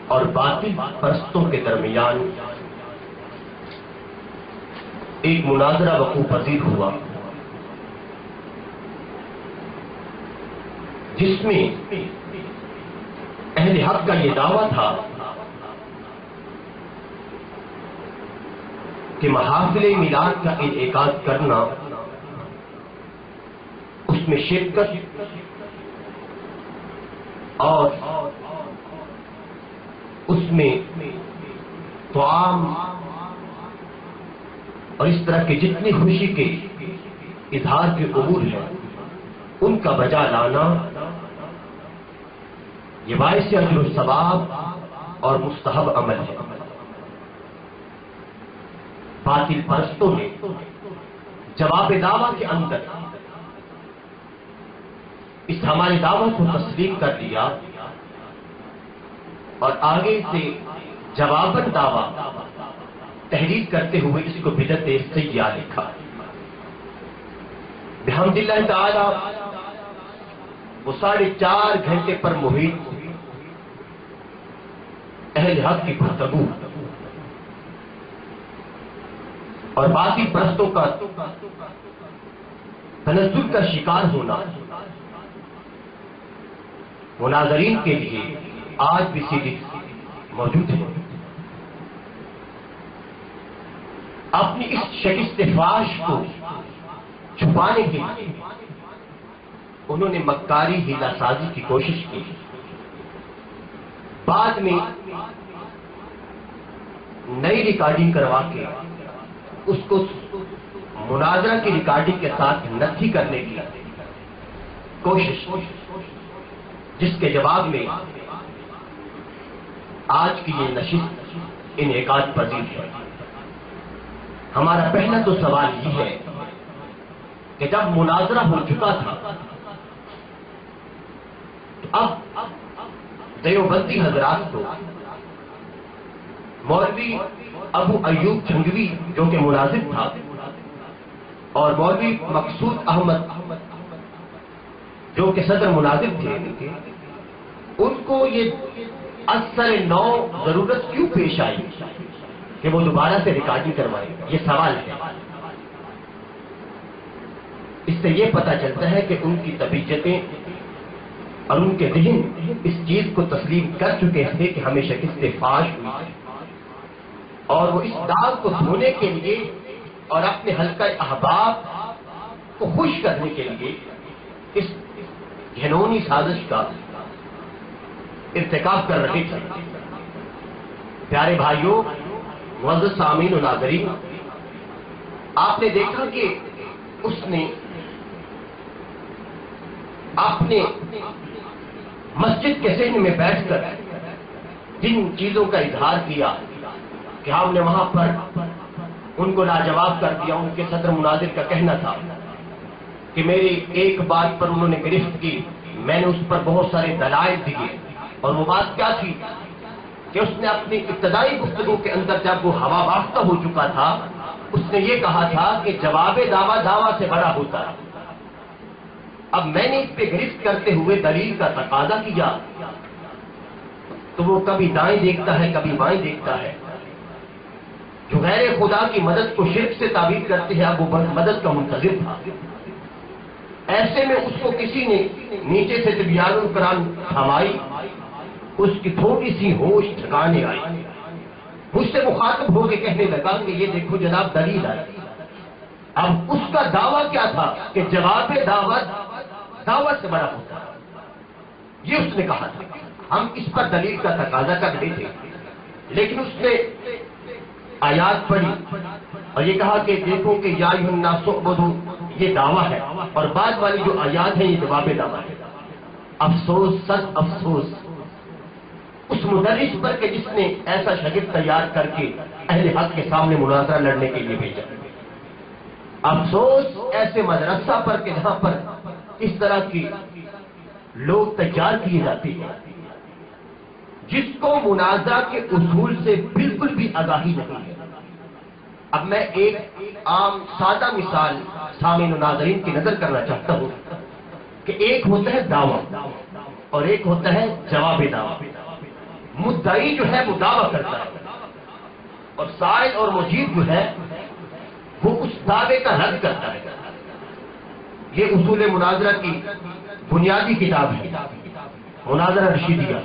اور باطل پرستوں کے درمیان ایک مناظرہ وقوع پذیر ہوا، جس میں اہل حق کا یہ دعویٰ تھا کہ محافل میلاد کا انعقاد کرنا، اس میں شرکت اور اس میں طعام اور اس طرح کے جتنی خوشی کے اظہار کے امور ہیں ان کا بجا لانا، یہ باعث اجر و ثواب اور مستحب عمل ہے۔ باطل پرستوں نے جواب دعویٰ کے اندر اس ہمارے دعویٰ کو تسلیم کر لیا اور آگے سے جواباً دعویٰ تحریر کرتے ہوئے اس کو بدعت سیئہ لکھا۔ بحمد اللہ تعالی وہ 4.5 گھنٹے پر محیط اہل حق کی گفتگو اور باطل پرستوں کا تنزل کا شکار ہونا مناظرین کے لیے آج بھی سیدھی موجود ہے۔ اپنی اس شکست فاش کو چھپانے کے لیے انہوں نے مکاری ہیلا سازی کی کوشش کی، بعد میں نئی ریکارڈنگ کروا کے اس کو مناظرہ کی ریکارڈنگ کے ساتھ نتھی کرنے کی کوشش، جس کے جواب میں آج کی یہ نشست انعقاد پذیر ہے۔ ہمارا پہلا تو سوال یہ ہے کہ جب مناظرہ ہو چکا تھا تو اب دیوبندی حضرات کو مولوی ابو ایوب جھنگوی جو کہ مناظر تھا اور مولوی مقصود احمد جو کہ صدر مناظر تھے، ان کو یہ اثر نو ضرورت کیوں پیش آئی کہ وہ دوبارہ سے ریکارڈنگ کروائیں؟ یہ سوال ہے۔ اس سے یہ پتہ چلتا ہے کہ ان کی طبیعتیں اور ان کے ذہن اس چیز کو تسلیم کر چکے تھے کہ ہمیں شکست فاش ہوئی، اور وہ اس داغ کو دھونے کے لیے اور اپنے حلقہ احباب کو خوش کرنے کے لیے اس گھنونی سازش کا ارتکاب کر رہے تھے۔ پیارے بھائیوں، معزز سامعین و ناظرین، آپ نے دیکھا کہ اس نے اپنے مسجد کے ذہن میں بیٹھ کر جن چیزوں کا اظہار کیا کہ ہم نے وہاں پر ان کو لاجواب کر دیا، ان کے صدر مناظر کا کہنا تھا کہ میری ایک بات پر انہوں نے گرفت کی، میں نے اس پر بہت سارے دلائل دیے، اور وہ بات کیا تھی کہ اس نے اپنی ابتدائی گفتگو کے اندر جب وہ ہوا بافتہ ہو چکا تھا، اس نے یہ کہا تھا کہ جواب دعویٰ سے بڑا ہوتا ہے۔ اب میں نے اس پہ گرفت کرتے ہوئے دلیل کا تقاضا کیا تو وہ کبھی دائیں دیکھتا ہے کبھی بائیں دیکھتا ہے۔ جو غیر خدا کی مدد کو شرک سے تعبیر کرتے ہیں، اب وہ مدد کا منتظر تھا۔ ایسے میں اس کو کسی نے نیچے سے تبیان القرآن تھمائی، اس کی تھوڑی سی ہوش ٹھکانے آئی، مجھ سے مخاطب ہو کے کہنے لگا کہ یہ دیکھو جناب دلیل ہے۔ اب اس کا دعویٰ کیا تھا کہ جواب دعوت سے بڑا ہوتا ہے، یہ اس نے کہا تھا۔ ہم اس پر دلیل کا تقاضا کر رہے تھے، لیکن اس نے آیات پڑھی اور یہ کہا کہ دیکھو کہ یا ایھا الناس اعبدوا، یہ دعویٰ ہے، اور بعد والی جو آیات ہیں یہ جواب دعویٰ ہے۔ افسوس، سچ افسوس اس مدرس پر کہ جس نے ایسا شاگرد تیار کر کے اہل حق کے سامنے مناظرہ لڑنے کے لیے بھیجا۔ افسوس ایسے مدرسہ پر کہ جہاں پر اس طرح کی لوگ تیار کیے جاتے ہیں جس کو مناظرہ کے اصول سے بالکل بھی آگاہی نہیں ہے۔ اب میں ایک عام سادہ مثال سامعین و ناظرین کی نظر کرنا چاہتا ہوں کہ ایک ہوتا ہے دعویٰ اور ایک ہوتا ہے جواب دعویٰ۔ مدعی جو ہے وہ دعویٰ کرتا ہے اور سائل اور مجیب جو ہے وہ اس دعوے کا رد کرتا ہے. یہ اصول مناظرہ کی بنیادی کتاب ہے مناظرہ رشیدیہ.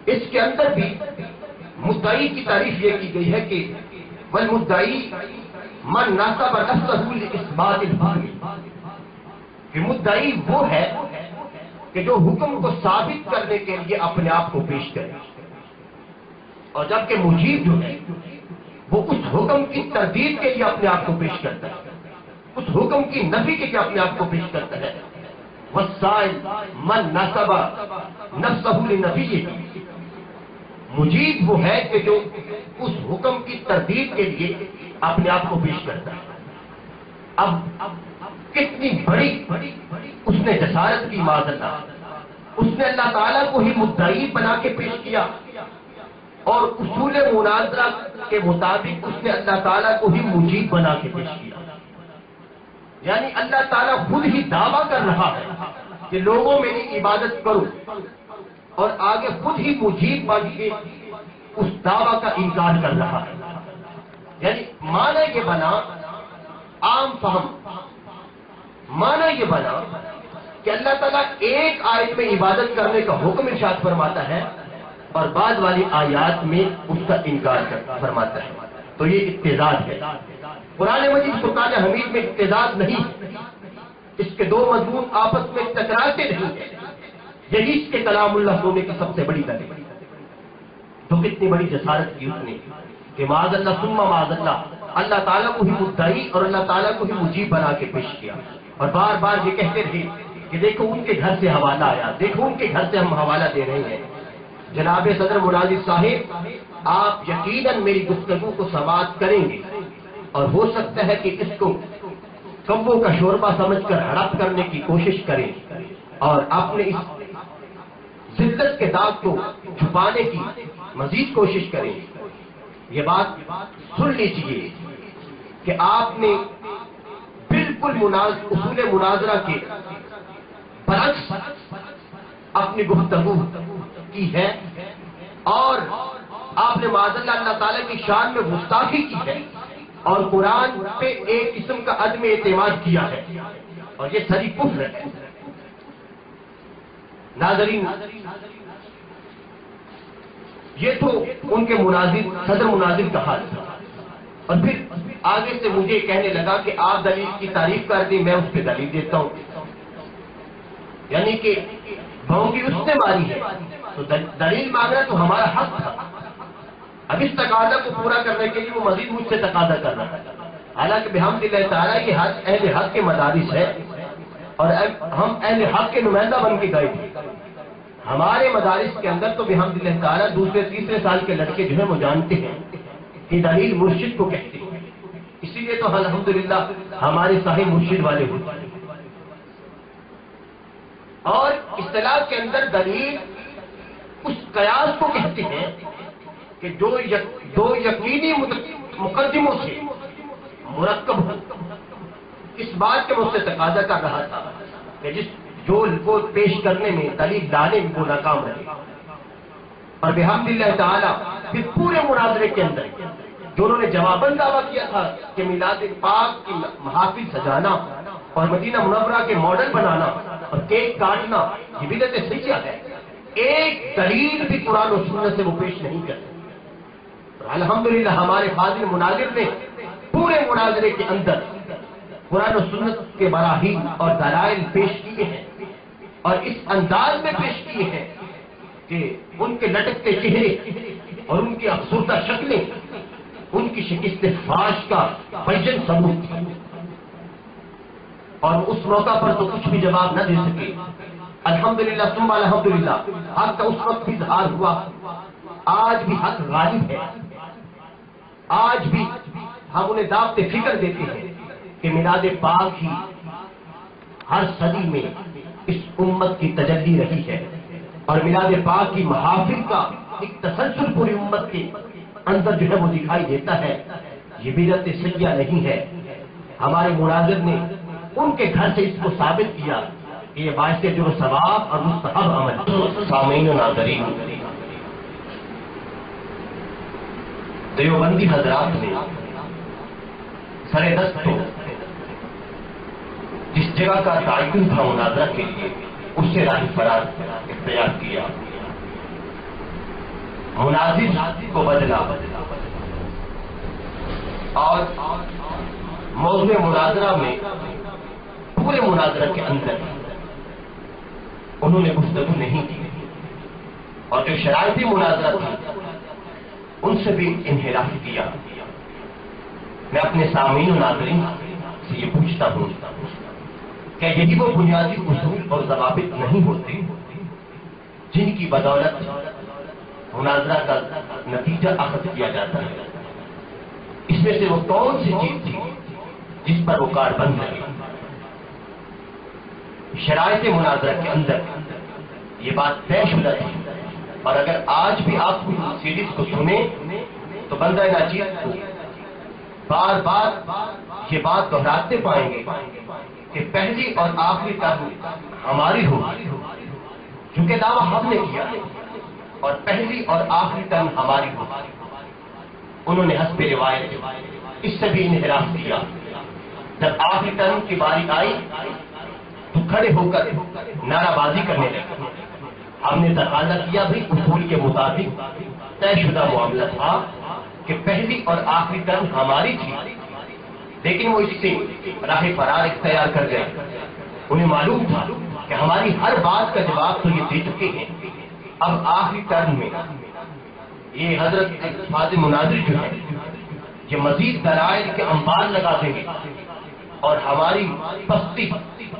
اس کے اندر بھی مدعی کی تعریف یہ کی گئی ہے کہ والمدعی من نصب نفسه لاثبات الحکم، کہ مدعی وہ ہے کہ جو حکم کو ثابت کرنے کے لیے اپنے آپ کو پیش کرے، اور جبکہ مجیب جو ہے وہ اس حکم کی تردید کے لیے اپنے آپ کو پیش کرتا ہے، اس حکم کی نفی کے لیے اپنے آپ کو پیش کرتا ہے. والسائل من نصب نفسه لنفیہ، مجیب وہ ہے کہ جو اس حکم کی تردید کے لیے اپنے آپ کو پیش کرتا ہے. اب کتنی بڑی اس نے جسارت کی معذرت، اس نے اللہ تعالیٰ کو ہی مدعی بنا کے پیش کیا اور اصول مناظرہ کے مطابق اس نے اللہ تعالیٰ کو ہی مجیب بنا کے پیش کیا. یعنی اللہ تعالیٰ خود ہی دعویٰ کر رہا ہے کہ لوگوں میری عبادت کرو، اور آگے خود ہی مجیب بن کے اس دعویٰ کا انکار کر رہا ہے. یعنی معنی یہ بنا عام فہم، معنی یہ بنا کہ اللہ تعالیٰ ایک آیت میں عبادت کرنے کا حکم ارشاد فرماتا ہے اور بعد والی آیات میں اس کا انکار فرماتا ہے. تو یہ اقتضاد ہے. قرآن مجید فرقان حمید میں اقتضاد نہیں، اس کے دو مضمون آپس میں ٹکراتے نہیں ہیں. یہی اس کے کلام اللہ ہونے کی سب سے بڑی دلیل. تو کتنی بڑی جسارت کی اس نے کہ معاذ اللہ ثم معاذ اللہ تعالیٰ کو ہی مدعی اور اللہ تعالیٰ کو ہی مجیب بنا کے پیش کیا، اور بار بار یہ کہتے رہے کہ دیکھو ان کے گھر سے حوالہ آیا، دیکھو ان کے گھر سے ہم حوالہ دے رہے ہیں. جناب صدر مناظر صاحب، آپ یقیناً میری گفتگو کو سماعت کریں گے اور ہو سکتا ہے کہ اس کو کبوں کا شوربہ سمجھ کر ہڑپ کرنے کی کوشش کریں اور اپنے اس ذلت کے داغ کو چھپانے کی مزید کوشش کریں. یہ بات سن لیجئے کہ آپ نے بالکل اصول مناظرہ کے برعکس اپنی گفتگو کی ہے، اور آپ نے معاذ اللہ تعالیٰ کی شان میں گستاخی کی ہے اور قرآن پہ ایک قسم کا عدم اعتماد کیا ہے، اور یہ سری کفر ہے. ناظرین، یہ تو ان کے صدر مناظر کا حال تھا، اور پھر آگے سے مجھے کہنے لگا کہ آپ دلیل کی تعریف کر دیں، میں اس پہ دلیل دیتا ہوں. یعنی کہ بھونگی اس نے ماری ہے تو دلیل مانگنا تو ہمارا حق تھا. اب اس تقاضا کو پورا کرنے کے لیے وہ مزید مجھ سے تقاضا کر رہا ہے. حالانکہ بحمد اللہ تعالیٰ یہ اہل حق کے مدارس ہے اور ہم اہل حق کے نمائندہ بن کے گئے تھے. ہمارے مدارس کے اندر تو بحمد اللہ تعالیٰ دوسرے تیسرے سال کے لڑکے جو ہیں وہ جانتے ہیں کہ دلیل مرشد کو کہتے ہیں، اسی لیے تو الحمدللہ ہمارے صاحب مرشد والے ہوتے ہیں. اور اصطلاح کے اندر دلیل اس قیاس کو کہتے ہیں کہ دو یقینی مقدموں سے مرکب ہو. اس بات کے مجھ سے تقاضا کر رہا تھا کہ جو کو پیش کرنے میں دلیل لانے میں وہ ناکام رہے. اور بحمدللہ تعالیٰ پھر پورے مناظرے کے اندر جو انہوں نے جواباً دعویٰ کیا تھا کہ میلاد پاک کی محافل سجانا اور مدینہ منورہ کے ماڈل بنانا اور کیک کاٹنا یہ بدعت سیاح ہے، ایک دلیل بھی قرآن و سنت سے وہ پیش نہیں کرتے. الحمدللہ ہمارے فاضل مناظر نے پورے مناظرے کے اندر قرآن و سنت کے براہین اور دلائل پیش کیے ہیں، اور اس انداز میں پیش کیے ہیں کہ ان کے لٹکتے چہرے اور ان کی افسردہ شکلیں ان کی شکست فاش کا بیجن ثبوت تھی. اور اس موقع پر تو کچھ بھی جواب نہ دے سکے. الحمدللہ ثم الحمدللہ حق کا اس وقت بھی اظہار ہوا. آج بھی حق غالب ہے. آج بھی ہم انہیں دعوت فکر دیتے ہیں کہ میلاد پاک ہی ہر صدی میں اس امت کی تجلی رہی ہے، اور میلاد پاک کی محافل کا ایک تسلسل پوری امت کے اندر جو ہے وہ دکھائی دیتا ہے. یہ بدعت سیاح نہیں ہے. ہمارے مناظر نے ان کے گھر سے اس کو ثابت کیا کہ یہ باعث جو ثواب اور مستحب عمل. سامعین و ناظرین، دیوبندی حضرات نے سرے دست تو جس جگہ کا تعین تھا مناظرہ کے لیے اس سے راہ فرار اختیار کیا، مناظر کو بدلا اور موضوع مناظرہ میں پورے مناظرہ کے اندر انہوں نے گفتگو نہیں کی اور جو شرائطی مناظرہ تھی ان سے بھی انحراف کیا۔ میں اپنے سامعین و ناظرین سے یہ پوچھتا ہوں کیا یہی وہ بنیادی اصول اور ضوابط نہیں ہوتے جن کی بدولت مناظرہ کا نتیجہ اخذ کیا جاتا ہے؟ اس میں سے وہ کون سی چیز تھی جس پر وہ کار بند رہی؟ شرائط مناظرہ کے اندر یہ بات طے شدہ تھی، اور اگر آج بھی آپ سیریز کو سنیں تو بندہ ناچیز کو بار بار یہ بات دہراتے پائیں گے کہ پہلی اور آخری ٹرم ہماری ہوگی، چونکہ دعویٰ ہم نے کیا اور پہلی اور آخری ٹرم ہماری ہوگی۔ انہوں نے حسب روایت اس سے بھی انحراف کیا۔ جب آخری ٹرم کی باری آئی تو کھڑے ہو کر نعرہ بازی کرنے لگے۔ ہم نے تقاضا کیا بھی اصول کے مطابق طے شدہ معاملہ تھا کہ پہلی اور آخری ٹرم ہماری تھی، لیکن وہ اس سے راہ فرار اختیار کر گئے۔ انہیں معلوم تھا کہ ہماری ہر بات کا جواب تو یہ دے چکے ہیں، اب آخری ٹرم میں یہ حضرت الفاظ مناظر جو ہے یہ مزید دلائل کے انبار لگا دیں گے اور ہماری پستی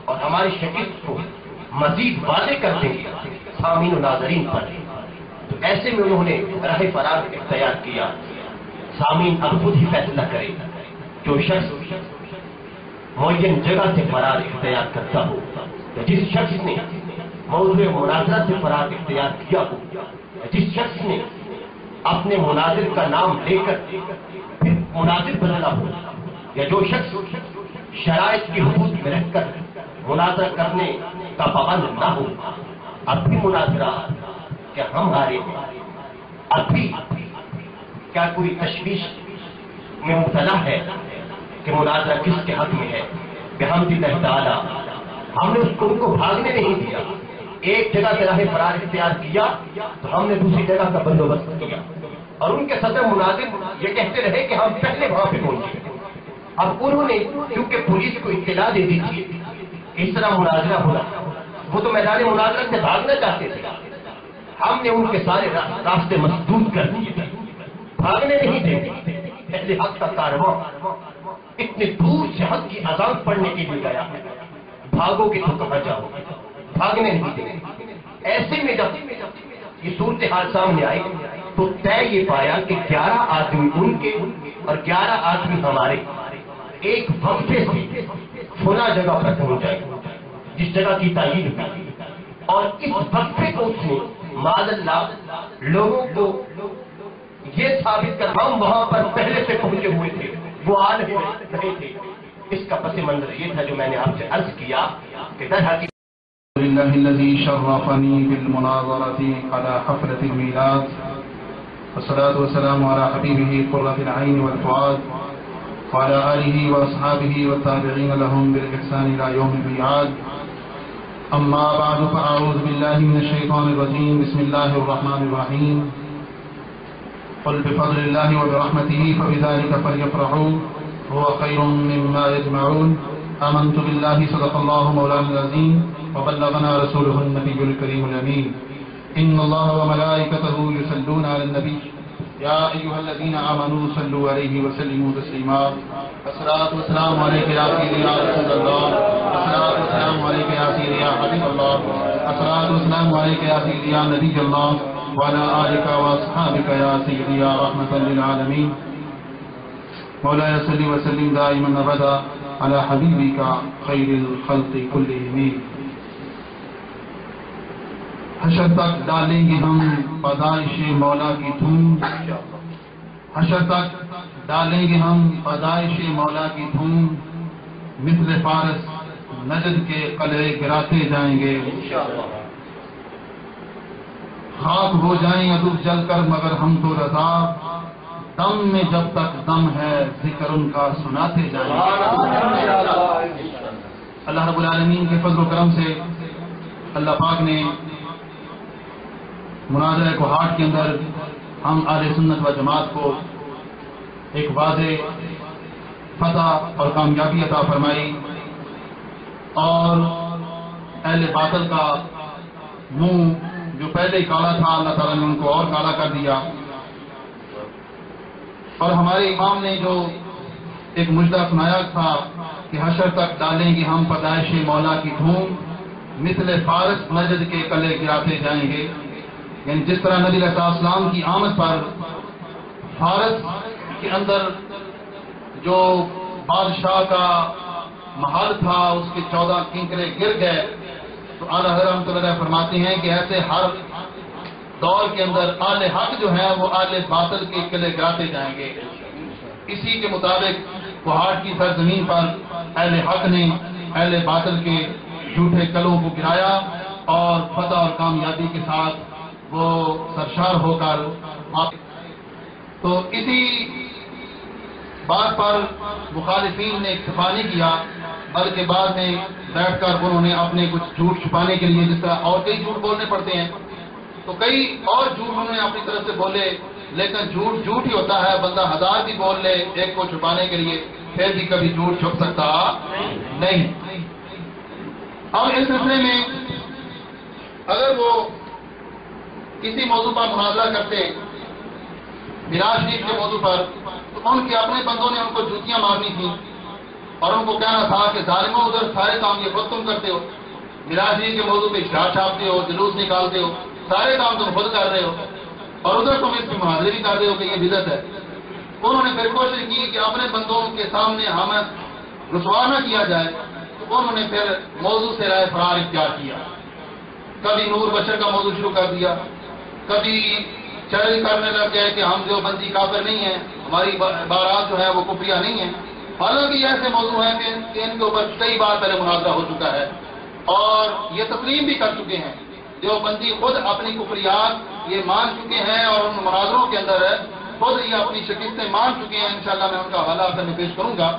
اور ہماری شکست کو مزید واضح کر دیں گے سامعین و ناظرین پر۔ تو ایسے میں انہوں نے راہ فرار اختیار کیا۔ سامعین اب خود ہی فیصلہ کرے، جو شخص معین جگہ سے فرار اختیار کرتا ہو یا جس شخص نے موضوع مناظرہ سے فرار اختیار کیا ہو یا جس شخص نے اپنے مناظر کا نام لے کر پھر مناظر بدلا ہو یا جو شخص شرائط کی حدود میں رہ کر مناظرہ کرنے کا پابند نہ ہو، اب بھی مناظرہ کیا ہم ہارے ہیں؟ اب بھی کیا کوئی تشویش میں مبتلا ہے کہ مناظرہ کس کے حق میں ہے؟ بحمد اللہ تعالی ہم نے اس کو ان کو بھاگنے نہیں دیا۔ ایک جگہ سے راہ فرار اختیار کیا تو ہم نے دوسری جگہ کا بندوبست کیا، اور ان کے صدر مناظر یہ کہتے رہے کہ ہم پہلے وہاں پہ پہنچے۔ اب انہوں نے کیونکہ پولیس کو اطلاع دے دی تھی اس طرح مناظرہ ہونا، وہ تو میدان مناظرہ سے بھاگنا چاہتے تھے، ہم نے ان کے سارے راستے مسدود کر دیے، بھاگنے نہیں دیں۔ ایسے حق کا کارواں اتنے دور سے حق کی اذان پڑھنے کے لیے گیا ہے، بھاگو گے تو کہاں جاؤ، بھاگنے نہیں دیں۔ ایسے میں جب یہ صورتحال سامنے آئی تو طے یہ پایا کہ 11 آدمی ان کے اور 11 آدمی ہمارے ایک وقفے سے فلاں جگہ پر پہنچ جائے جس جگہ کی تعین ہوئی، اور اس وقفے کو اس نے معاذ اللہ لوگوں کو یہ ثابت کر ہم وہاں پر پہلے سے پہنچے ہوئے تھے، وہ آ رہے تھے۔ اس کا پس منظر یہ تھا جو میں نے آپ سے عرض کیا کہ در حقیقت لله الذي شرفني بالمناظرة على حفلة الميلاد، والصلاة والسلام على حبيبه قرة العين والفؤاد وعلى آله وأصحابه والتابعين لهم بالإحسان إلى يوم الميعاد. أما بعد فأعوذ بالله من الشيطان الرجيم. بسم الله الرحمن الرحيم. قل بفضل الله وبرحمته فبذلك فليفرحوا هو خير مما يجمعون. آمنت بالله صدق الله مولانا العظيم وبلغنا رسوله النبي الكريم الأمين. إن الله وملائكته يصلون على النبي يا أيها الذين آمنوا صلوا عليه وسلموا تسليما. الصلاة والسلام عليك يا سيدي يا رسول الله. الصلاة والسلام عليك يا سيدي يا حبيب الله. الصلاة والسلام عليك يا سيدي يا نبي الله وعلى آلك وأصحابك يا سيدي يا رحمة للعالمين. مولاي صل وسلم دائما أبدا على حبيبك خير الخلق كلهم. حشر تک ڈالیں گے ہم پیدائش مولا کی دھوم، حشر تک ڈالیں گے ہم پیدائش مولا کی دھوم، مثل فارس نجد کے قلعے گراتے جائیں گے، خاک ہو جائیں ادب جل کر مگر ہم تو رضا، دم میں جب تک دم ہے ذکر ان کا سناتے جائیں گے۔ اللہ رب العالمین کے فضل و کرم سے اللہ پاک نے مناظرہ کوہاٹ کے اندر ہم اہل سنت و جماعت کو ایک واضح فتح اور کامیابی عطا فرمائی، اور اہل باطل کا منہ جو پہلے ہی کالا تھا اللہ تعالیٰ نے ان کو اور کالا کر دیا، اور ہمارے امام نے جو ایک مجدہ سنایا تھا کہ حشر تک ڈالیں گے ہم پیدائش مولا کی دھوم، مثل فارس مسجد کے کلے گراتے جائیں گے، یعنی جس طرح نبی علیہ السلام کی آمد پر فارس کے اندر جو بادشاہ کا محل تھا اس کے 14 کنکرے گر گئے، تو اعلیٰ حضرت رحمۃ اللہ علیہ فرماتے ہیں کہ ایسے ہر دور کے اندر اہل حق جو ہے وہ اہل باطل کے قلعے گراتے جائیں گے۔ اسی کے مطابق کوہاٹ کی سرزمین پر اہل حق نے اہل باطل کے جھوٹے قلعوں کو گرایا، اور فتح اور کامیابی کے ساتھ وہ سرشار ہو کر تو اسی بات پر مخالفین نے اکتفا نہیں کیا، بلکہ بعد میں بیٹھ کر انہوں نے اپنے کچھ جھوٹ چھپانے کے لیے، جس طرح اور کئی جھوٹ بولنے پڑتے ہیں، تو کئی اور جھوٹ انہوں نے اپنی طرف سے بولے، لیکن جھوٹ جھوٹ ہی ہوتا ہے، بندہ 1000 بھی بول لے ایک کو چھپانے کے لیے پھر بھی کبھی جھوٹ چھپ سکتا نہیں۔ اب اس سلسلے میں اگر وہ کسی موضوع پر مناظرہ کرتے، معراج شریف کے موضوع پر، تو ان کے اپنے بندوں نے ان کو جوتیاں مارنی تھیں اور ان کو کہنا تھا کہ ظالموں ادھر سارے کام یہ خود تم کرتے ہو، معراج شریف کے موضوع پہ اشتہار چھاپتے ہو، جلوس نکالتے ہو، سارے کام تم خود کر رہے ہو، اور ادھر تم اس پہ مناظرے بھی کر رہے ہو کہ یہ بدعت ہے۔ انہوں نے پھر کوشش کی کہ اپنے بندوں کے سامنے ہمیں رسوا نہ کیا جائے، تو انہوں نے پھر موضوع سے رائے فرار اختیار کیا، کبھی نور بشر کا موضوع شروع کر دیا، کبھی چیلنج کرنے لگ گئے کہ ہم جو بندی کافر نہیں ہیں، ہماری بارات جو ہے وہ کفریہ نہیں ہے، حالانکہ یہ ایسے موضوع ہیں کہ ان کے اوپر کئی بار پہلے مناظرہ ہو چکا ہے اور یہ تسلیم بھی کر چکے ہیں، جو بندی خود اپنی کفریات یہ مان چکے ہیں اور ان مناظروں کے اندر خود یہ اپنی شکستیں مان چکے ہیں، انشاءاللہ میں ان کا حوالہ آپ میں پیش کروں گا۔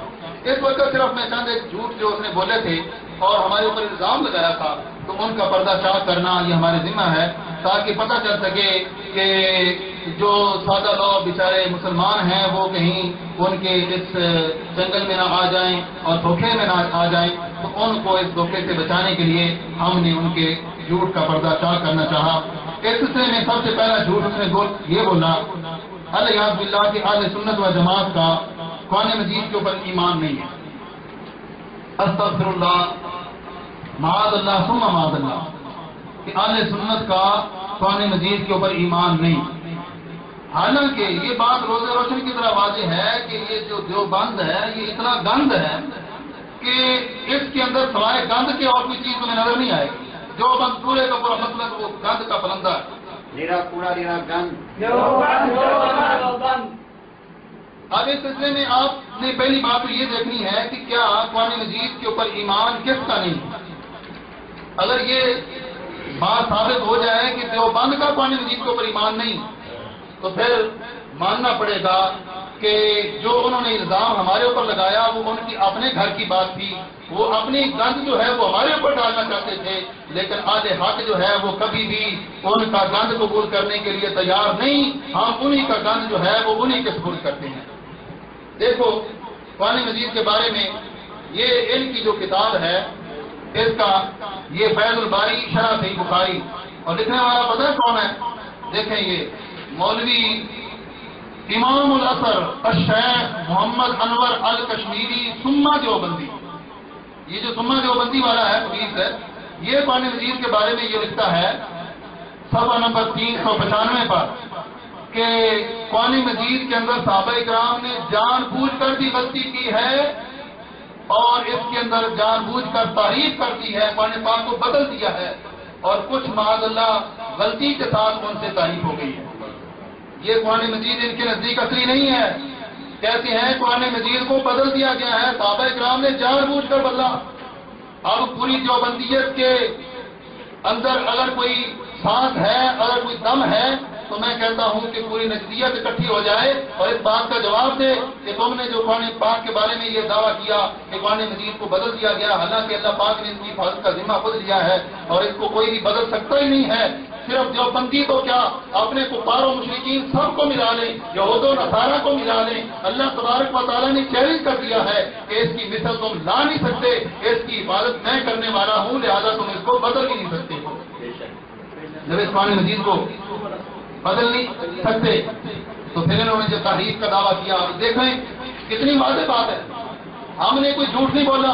اس وقت صرف میں چند ایک جھوٹ جو اس نے بولے تھے اور ہمارے اوپر الزام لگایا تھا، تو ان کا پردہ چاک کرنا یہ ہمارے ذمہ ہے، تاکہ پتہ چل سکے کہ جو سادہ لوگ بیچارے مسلمان ہیں وہ کہیں ان کے اس جنگل میں نہ آ جائیں اور دھوکے میں نہ آ جائیں، تو ان کو اس دھوکے سے بچانے کے لیے ہم نے ان کے جھوٹ کا پردہ چاک کرنا چاہا۔ اس سلسلے میں سب سے پہلا جھوٹ اس نے یہ بولا الیاذ باللہ کہ اہل سنت و جماعت کا قرآن مجید کے اوپر ایمان نہیں ہے۔ استغفر اللہ، معاذ اللہ ثم معاذ اللہ، کہ اہل سنت کا قرآن مجید کے اوپر ایمان نہیں۔ حالانکہ یہ بات روز روشن کی طرح واضح ہے کہ یہ جو دیوبند ہے یہ اتنا گند ہے کہ اس کے اندر سوائے گند کے اور کوئی چیز تمہیں نظر نہیں آئے گی۔ دیوبند پورے کا پورا مطلب وہ گند کا پلندہ ہے، پورا گند۔ اب اس سلسلے میں آپ نے پہلی بات تو یہ دیکھنی ہے کہ کیا قرآن مجید کے اوپر ایمان کس کا نہیں ہے۔ اگر یہ بات ثابت ہو جائے کہ دیوبند کا قرآن مجید کے اوپر ایمان نہیں، تو پھر ماننا پڑے گا کہ جو انہوں نے الزام ہمارے اوپر لگایا وہ ان کی اپنے گھر کی بات تھی، وہ اپنی گند جو ہے وہ ہمارے اوپر ڈالنا چاہتے تھے، لیکن اہل حق جو ہے وہ کبھی بھی ان کا گند قبول کرنے کے لیے تیار نہیں، ہم انہی کا گند جو ہے وہ انہی کے سپرد کرتے ہیں۔ دیکھو قرآن مجید کے بارے میں یہ ان کی جو کتاب ہے اس کا یہ فیض الباری شرح صحیح بخاری، اور لکھنے والا پتہ ہے کون ہے؟ دیکھیں یہ مولوی امام الاثر الشیخ محمد انور الکشمیری سما دیوبندی، یہ جو سما دیوبندی والا ہے پولیس ہے، یہ قرآن مجید کے بارے میں یہ لکھتا ہے صفحہ نمبر 395 پر کہ قرآن مجید کے اندر صحابہ کرام نے جان بوجھ کر بھی غلطی کی ہے اور اس کے اندر جان بوجھ کر تعریف کر دی ہے، قرآن پاک کو بدل دیا ہے، اور کچھ معاذ اللہ غلطی کے ساتھ ان سے تعریف ہو گئی ہے۔ یہ قرآن مجید ان کے نزدیک اصلی نہیں ہے، کہتے ہیں قرآن مجید کو بدل دیا گیا ہے، صحابہ کرام نے جان بوجھ کر بدلا۔ اب پوری دیوبندیت کے اندر اگر کوئی سانس ہے، اگر کوئی دم ہے، تو میں کہتا ہوں کہ پوری نجدیت اکٹھی ہو جائے اور اس بات کا جواب دے کہ تم نے جو قرآن پاک کے بارے میں یہ دعویٰ کیا کہ قرآن مجید کو بدل دیا گیا، حالانکہ اللہ پاک نے ان کی حفاظت کا ذمہ خود لیا ہے اور اس کو کوئی بھی بدل سکتا ہی نہیں ہے۔ صرف جو بندی تو کیا اپنے کفار و مشرکین سب کو ملا لیں، یہود و نصارہ کو ملا لیں۔ اللہ تبارک و تعالیٰ نے چیلنج کر دیا ہے کہ اس کی مثل تم لا نہیں سکتے، اس کی حفاظت میں کرنے والا ہوں، لہذا تم اس کو بدل بھی نہیں سکتے ہو۔ جب اس قرآن مجید کو بدل نہیں سکتے تو پھر انہوں نے جو تحریف کا دعویٰ کیا، دیکھیں کتنی واضح بات ہے۔ ہم نے کوئی جھوٹ نہیں بولا،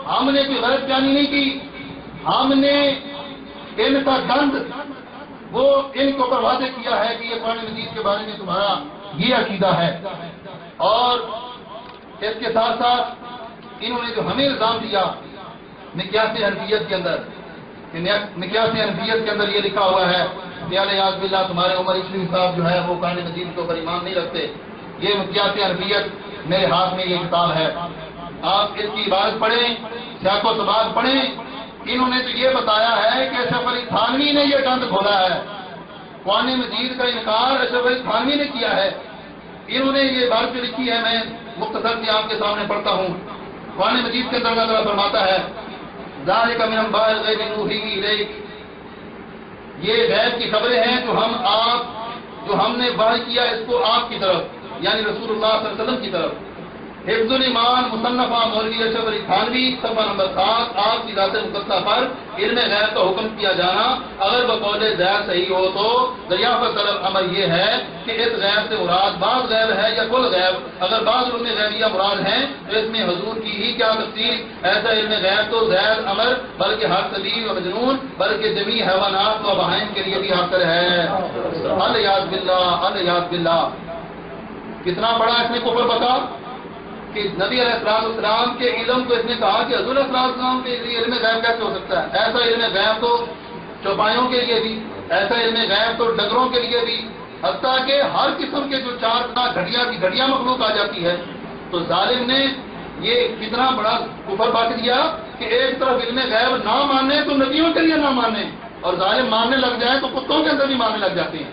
ہم نے کوئی غلط بیانی نہیں کی، ہم نے ان کا گند وہ ان کو اوپر واضح کیا ہے کہ یہ قرآن مجید کے بارے میں تمہارا یہ عقیدہ ہے، اور اس کے ساتھ ساتھ انہوں نے جو ہمیں الزام دیا مقیاس حنفیت کے اندر، مقیاس حنفیت کے اندر یہ لکھا ہوا ہے کہ الیاذ باللہ تمہارے عمر اشرف صاحب جو ہے وہ قرآن مجید کے اوپر ایمان نہیں رکھتے۔ یہ مقیاس حنفیت میرے ہاتھ میں یہ کتاب ہے، آپ اس کی عبارت پڑھیں، سیاق و سباق پڑھیں۔ انہوں نے تو یہ بتایا ہے کہ اشرف علی تھانوی نے یہ گند کھولا ہے، قرآن مجید کا انکار اشرف علی تھانوی نے کیا ہے۔ انہوں نے یہ بات جو لکھی ہے میں مختصر سے آپ کے سامنے پڑھتا ہوں۔ قرآن مجید کے اندر اللہ تعالیٰ فرماتا ہے ذالک من انباء الغیب نوحیہ الیک، یہ غیب کی خبریں ہیں جو ہم نے وحی کیا اس کو آپ کی طرف، یعنی رسول اللہ صلی اللہ علیہ وسلم کی طرف۔ حفظ الایمان مصنفہ مولوی اشرف علی تھانوی صفحہ نمبر 7، آپ کی ذات مقدسہ پر علم غیب کا حکم کیا جانا اگر بقول زید صحیح ہو تو دریافت طلب امر یہ ہے کہ اس غیب سے مراد بعض غیب ہے یا کل غیب۔ اگر بعض علم غیبیہ مراد ہیں تو اس میں حضور کی ہی کیا تفصیل، ایسا علم غیب تو زید امر بلکہ ہر طبیب و مجنون بلکہ جمیع حیوانات و بہائم کے لیے بھی حاصل ہے۔ الیاذ باللہ، الیاذ باللہ، کتنا بڑا اس نے کفر بتا کہ نبی علیہ السلام کے علم کو اس نے کہا کہ حضور علیہ السلام کے لیے علم غیب کیسے ہو سکتا ہے؟ ایسا علم غیب تو چوپایوں کے لیے بھی، ایسا علم غیب تو ڈگروں کے لیے بھی، حتیٰ کہ ہر قسم کے جو چار گھڑیا مخلوق آ جاتی ہے۔ تو ظالم نے یہ کتنا بڑا کفر بات دیا کہ ایک طرف علم غیب نہ مانے تو نبیوں کے لیے نہ مانے، اور ظالم ماننے لگ جائے تو کتوں کے اندر بھی ماننے لگ جاتے ہیں۔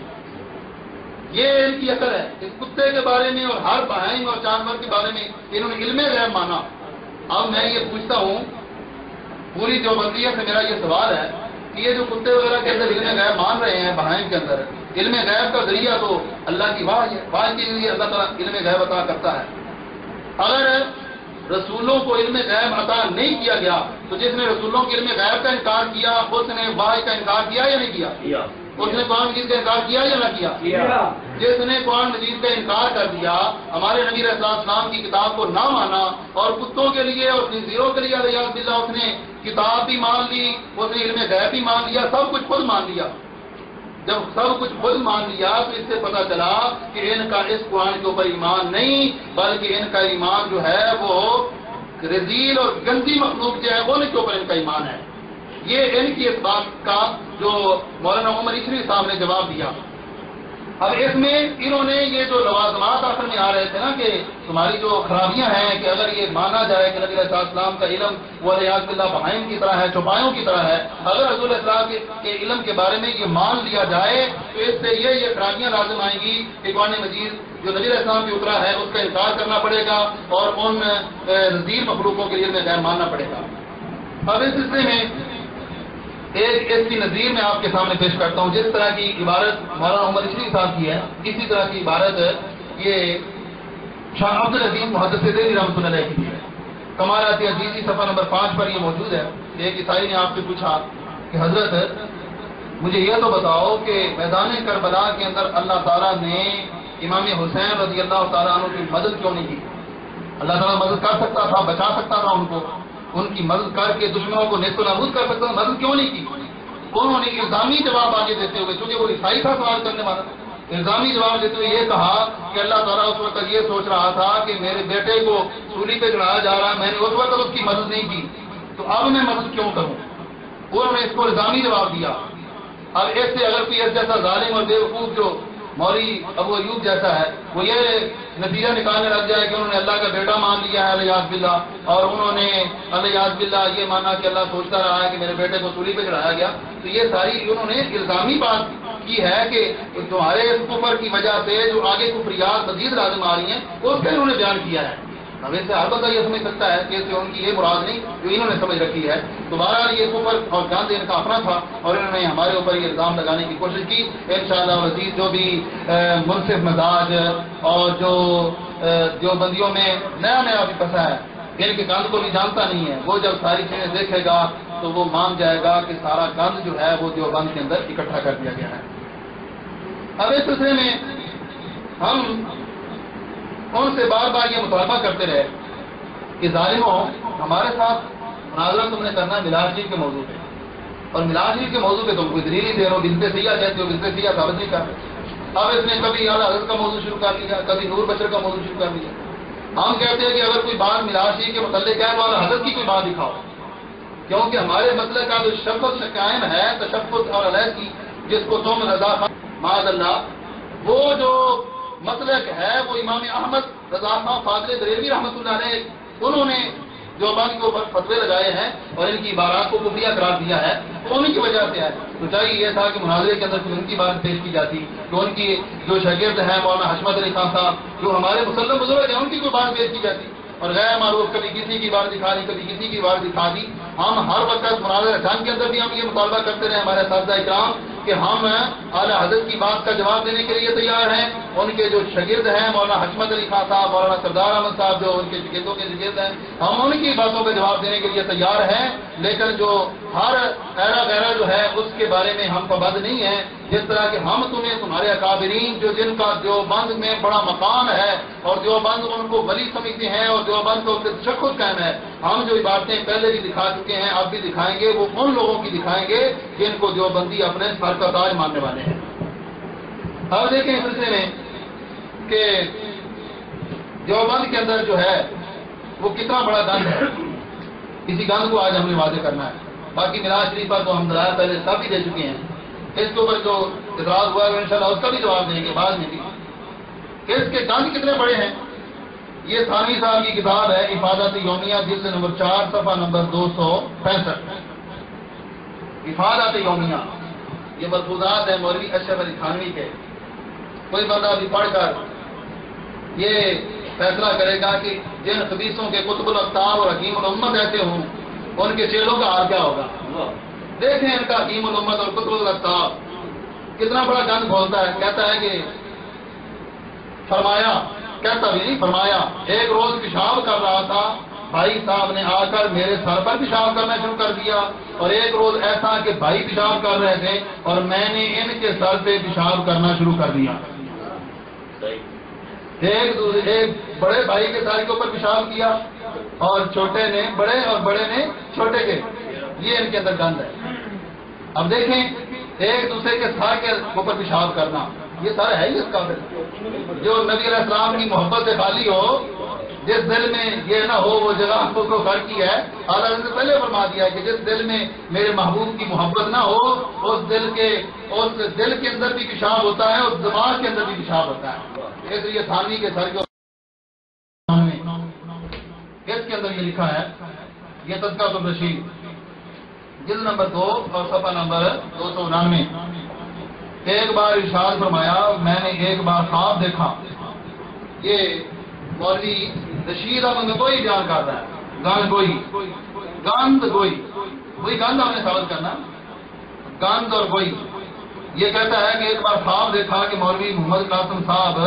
یہ ان کی اثر ہے، اس کتے کے بارے میں اور ہر بہائم اور جانور کے بارے میں انہوں نے علم غیب مانا۔ اب میں یہ پوچھتا ہوں، پوری دیوبندیت سے میرا یہ سوال ہے کہ یہ جو کتے وغیرہ کے اندر علم غیب مان رہے ہیں بہائم کے اندر، علم غیب کا ذریعہ تو اللہ کی وحی ہے، وحی کے لیے اللہ تعالیٰ علم غیب عطا کرتا ہے۔ اگر رسولوں کو علم غیب عطا نہیں کیا گیا تو جس نے رسولوں کے علم غیب کا انکار کیا اس نے وحی کا انکار کیا یا نہیں کیا؟ اس نے قرآن مجید کا انکار کیا یا نہ کیا؟ جس نے قرآن مجید کا انکار کر دیا، ہمارے نبی علیہ السلام کی کتاب کو نہ مانا اور کتوں کے لیے اور خنزیروں کے لیے الیاذ باللہ اس نے کتاب بھی مان لی، اس نے علم غیب بھی مان لیا، سب کچھ خود مان لیا۔ جب سب کچھ خود مان لیا تو اس سے پتا چلا کہ ان کا اس قرآن کے اوپر ایمان نہیں، بلکہ ان کا ایمان جو ہے وہ رذیل اور گندی مخلوق جو ہے وہ ان کے اوپر ان کا ایمان ہے۔ یہ ان کی اس بات کا جو مولانا عمر اشرف صاحب نے جواب دیا۔ اب اس میں انہوں نے یہ جو لوازمات آخر میں آ رہے تھے نا کہ تمہاری جو خرابیاں ہیں کہ اگر یہ مانا جائے کہ نبی علیہ السلام کا علم وہ الیاذ باللہ بہائم کی طرح ہے، چوپایوں کی طرح ہے، اگر حضور علیہ السلام کے علم کے بارے میں یہ مان لیا جائے تو اس سے یہ خرابیاں لازم آئیں گی کہ قرآن مجید جو نبی علیہ السلام کی اترا ہے اس کا انکار کرنا پڑے گا اور ان رذیل مخلوقوں کے لیے غیر ماننا پڑے گا۔ اب اس سلسلے میں ایک اس کی نظیر میں آپ کے سامنے پیش کرتا ہوں، جس طرح کی عبارت مولانا عمر اشرف صاحب کی ہے اسی طرح کی عبارت یہ شاہ عبد العزیز محدث دہلوی رحمۃ اللہ علیہ کی ہے۔ کمالات عزیزی صفحہ نمبر 5 پر یہ موجود ہے۔ ایک عیسائی نے آپ سے پوچھا کہ حضرت مجھے یہ تو بتاؤ کہ میدان کربلا کے اندر اللہ تعالیٰ نے امام حسین رضی اللہ تعالیٰ عنہ کی مدد کیوں نہیں کی؟ اللہ تعالیٰ مدد کر سکتا تھا، بچا سکتا تھا ان کو، ان کی مدد کر کے دشمنوں کو نیست و نابود کر سکتا تھا، مدد کیوں نہیں کی؟ انہوں نے الزامی جواب آگے دیتے ہوئے، چونکہ وہ عیسائی تھا سوال کرنے والا، الزامی جواب دیتے ہوئے یہ کہا کہ اللہ تعالیٰ اس وقت یہ سوچ رہا تھا کہ میرے بیٹے کو سولی پہ چڑھایا جا رہا ہے، میں نے اس وقت اس کی مدد نہیں کی تو اب میں مدد کیوں کروں؟ انہوں نے اس کو الزامی جواب دیا۔ اب اس سے اگر کوئی اس جیسا ظالم اور بیوقوف جو مولوی ابو ایوب جیسا ہے وہ یہ نتیجہ نکالنے لگ جائے کہ انہوں نے اللہ کا بیٹا مان لیا ہے الیاذ باللہ، اور انہوں نے الیاذ باللہ یہ مانا کہ اللہ سوچتا رہا ہے کہ میرے بیٹے کو سولی پہ چڑھایا گیا، تو یہ ساری انہوں نے الزامی بات کی ہے کہ تمہارے اس کفر کی وجہ سے جو آگے کفریات مزید لازم آ رہی ہیں اس کا انہوں نے بیان کیا ہے. اب اس سے ہر بندہ یہ سمجھ سکتا ہے کہ اس سے ان کی یہ مراد نہیں جو انہوں نے سمجھ رکھی ہے. دوبارہ یہ کفر اور گند ان کا اپنا تھا اور انہوں نے ہمارے اوپر یہ الزام لگانے کی کوشش کی. انشاءاللہ عزیز جو بھی منصف مزاج اور جو بندیوں میں نیا بھی پھنسا ہے ان کے گند کو بھی جانتا نہیں ہے, وہ جب ساری چیزیں دیکھے گا تو وہ مان جائے گا کہ سارا گند جو ہے وہ دیوبند کے اندر اکٹھا کر دیا گیا ہے. اب اس سلسلے میں ہم ان سے بار بار یہ مطالبہ کرتے رہے کہ ظالموں ہمارے ساتھ مناظرہ تم نے کرنا ہے میلاد شریف کے موضوع پہ, اور میلاد شریف کے موضوع پہ تم کوئی دلیل نہیں دے رہے ہو, بنتے سیاح کہتے ہو, بنتے سیاح ثابت نہیں کر رہے. اب اس نے کبھی اعلیٰ حضرت کا موضوع شروع کر لیا, کبھی نور بشر کا موضوع شروع کر لیا. ہم کہتے ہیں کہ اگر کوئی بات میلاد شریف کے متعلق ہے تو اعلیٰ حضرت کی کوئی بات دکھاؤ, کیونکہ ہمارے مسئلے کا جو شفقت قائم ہے تشفت اور علیہ کی جس کو تم رضا خان معاذ اللہ, وہ جو مسلک ہے وہ امام احمد رضا خان فاضل بریلوی رحمۃ اللہ علیہ انہوں نے جو بند کے اوپر فتوے لگائے ہیں اور ان کی عبارات کو کفریہ قرار دیا ہے تو انہیں کی وجہ سے ہے. تو چاہیے یہ تھا کہ مناظرے کے اندر ان کی بات پیش کی جاتی, تو ان کی جو شاگرد ہیں مولانا حشمت علی خان صاحب جو ہمارے مسلم بزرگ ہیں ان کی کوئی بات پیش کی جاتی, اور غیر معروف کبھی کسی کی بات دکھا دی کبھی کسی کی بات دکھا دی. ہم ہر وقت مناظرہ جنگ کے اندر بھی ہم یہ مطالبہ کرتے رہے ہمارے اساتذہ اکرام کہ ہم اعلیٰ حضرت کی بات کا جواب دینے کے لیے تیار ہیں. ان کے جو شاگرد ہیں مولانا حشمت علی خان صاحب, مولانا سردار احمد صاحب جو ان کے شاگردوں کے شاگرد ہیں, ہم ان کی باتوں پہ جواب دینے کے لیے تیار ہیں. لیکن جو ہر ایرا غیرہ جو ہے اس کے بارے میں ہم پابند نہیں ہیں. جس طرح کہ ہم تمہارے اکابرین جو جن کا دیوبند میں بڑا مقام ہے اور دیوبند ان کو ولی سمجھتے ہیں اور دیوبند کو تشخص قائم ہے, ہم جو عبارتیں پہلے بھی دکھا چکے ہیں اب بھی دکھائیں گے, وہ ان لوگوں کی دکھائیں گے جن کو دیوبندی اپنے سر کا تاج ماننے والے ہیں. اب دیکھیں اس سلسلے میں کہ دیوبند کے اندر جو ہے وہ کتنا بڑا گند ہے, اسی گند کو آج ہم نے واضح کرنا ہے. باقی میلاد شریف پر تو ہم دلائل پہلے سب بھی دے چکے ہیں, اس کے اوپر جو اعتراض ہوا ہے انشاءاللہ اس کا بھی جواب دیں گے بعد میں بھی. اس کے گند کتنے بڑے ہیں یہ تھانوی صاحب کی کتاب ہے افادت یومیہ جلد نمبر 4 صفحہ نمبر 265. افادت یومیہ یہ ملفوظات ہیں مولوی اشرف علی تھانوی کے. کوئی بندہ بھی پڑھ کر یہ فیصلہ کرے گا کہ جن خبیثوں کے قطب الاقطاب اور حکیم الامت ایسے ہوں ان کے چیلوں کا حال کیا ہوگا. دیکھیں ان کا حکیم الامت اور قطب الاقطاب کتنا بڑا گند کھولتا ہے. کہتا ہے کہ فرمایا, کہتا بھی نہیں فرمایا, ایک روز پیشاب کر رہا تھا, بھائی صاحب نے آ کر میرے سر پر پیشاب کرنا شروع کر دیا, اور ایک روز ایسا کہ بھائی پیشاب کر رہے تھے اور میں نے ان کے سر پہ پیشاب کرنا شروع کر دیا. ایک بڑے بھائی کے سر کے اوپر پیشاب کیا اور چھوٹے نے بڑے اور بڑے نے چھوٹے کے, یہ ان کے اندر گند ہے. اب دیکھیں ایک دوسرے کے سر کے اوپر پیشاب کرنا, یہ سر ہے ہی اس قابل جو نبی علیہ السلام کی محبت سے خالی ہو, جس دل میں یہ نہ ہو وہ جگہ ہم کو کر کی ہے. اعلیٰ نے پہلے فرما دیا کہ جس دل میں میرے محبوب کی محبت نہ ہو اس دل کے اندر بھی پیشاب ہوتا ہے, اس دماغ کے اندر بھی پیشاب ہوتا ہے. اس لیے تھانوی کے سر کے اس کے اندر یہ لکھا ہے, یہ تذکرۃ الرشید جلد نمبر 2 اور صفحہ نمبر 299. ایک بار ارشاد فرمایا میں نے ایک بار خواب دیکھا. یہ مولوی رشید احمد گوئی بیان کرتا ہے. گند گوئی وہی گند ہم نے ثابت کرنا, گند اور گوئی. یہ کہتا ہے کہ ایک بار خواب دیکھا کہ مولوی محمد قاسم صاحب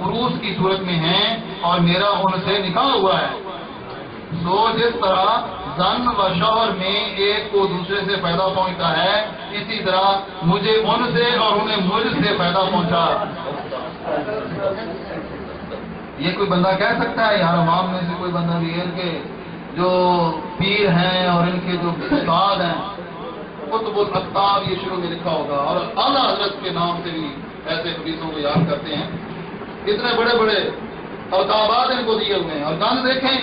عروس کی صورت میں ہیں اور میرا ان سے نکاح ہوا ہے. سو جس طرح زن و شوہر میں ایک کو دوسرے سے فائدہ پہنچتا ہے اسی طرح مجھے ان سے اور انہیں مجھ سے فائدہ پہنچا. یہ کوئی بندہ کہہ سکتا ہے یار عوام میں سے کوئی بندہ بھی ان کے جو پیر ہیں اور ان کے جو استاد ہیں قطب الاقطاب یہ شروع میں لکھا ہوگا, اور اعلیٰ حضرت کے نام سے بھی ایسے حدیثوں کو یاد کرتے ہیں. اتنے بڑے بڑے القابات ان کو دیے ہوئے ہیں. اور گند دیکھیں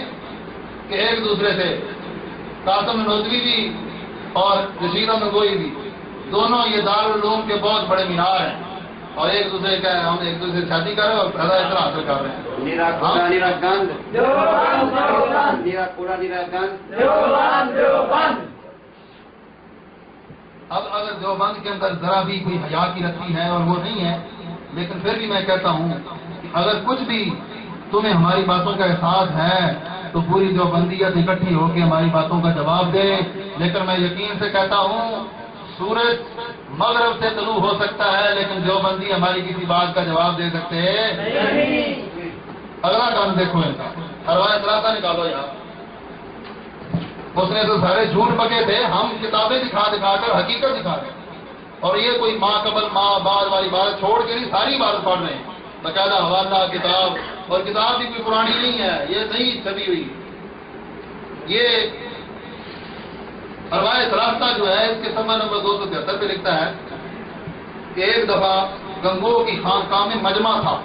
کہ ایک دوسرے سے قاسم نوتوی بھی اور رشید احمد گوئی بھی دونوں یہ دارالعلوم کے بہت بڑے مینار ہیں, اور ایک دوسرے کا ہم ایک دوسرے سے شادی کر رہے ہیں اور فائدہ اتنا حاصل کر رہے ہیں. اب اگر دیوبند کے اندر ذرا بھی کوئی حیا کی رکھی ہے اور وہ نہیں ہے، لیکن پھر بھی میں کہتا ہوں کہ اگر کچھ بھی تمہیں ہماری باتوں کا احساس ہے تو پوری دیوبندیت اکٹھی ہو کے ہماری باتوں کا جواب دے. لیکن میں یقین سے کہتا ہوں سورج مغرب سے طلوع ہو سکتا ہے لیکن دیوبندی ہماری کسی بات کا جواب دے سکتے ہیں. اگلا کام دیکھو ان کا ارواح ثلاثہ نکالو یار. اس نے تو سارے جھوٹ بکے تھے، ہم کتابیں دکھا دکھا کر حقیقت دکھا رہے ہیں. اور یہ کوئی ماں قبل ماں بعد والی بات چھوڑ کے نہیں، ساری بات پڑھ رہے ہیں باقاعدہ حوالہ کتاب، اور کتاب بھی کوئی پرانی نہیں ہے، یہ نہیں چھپی ہوئی. یہ ارواح ثلاثہ جو ہے اس کے صفحہ نمبر 273 پہ لکھتا ہے کہ ایک دفعہ گنگو کی خانقاہ میں مجمع تھا،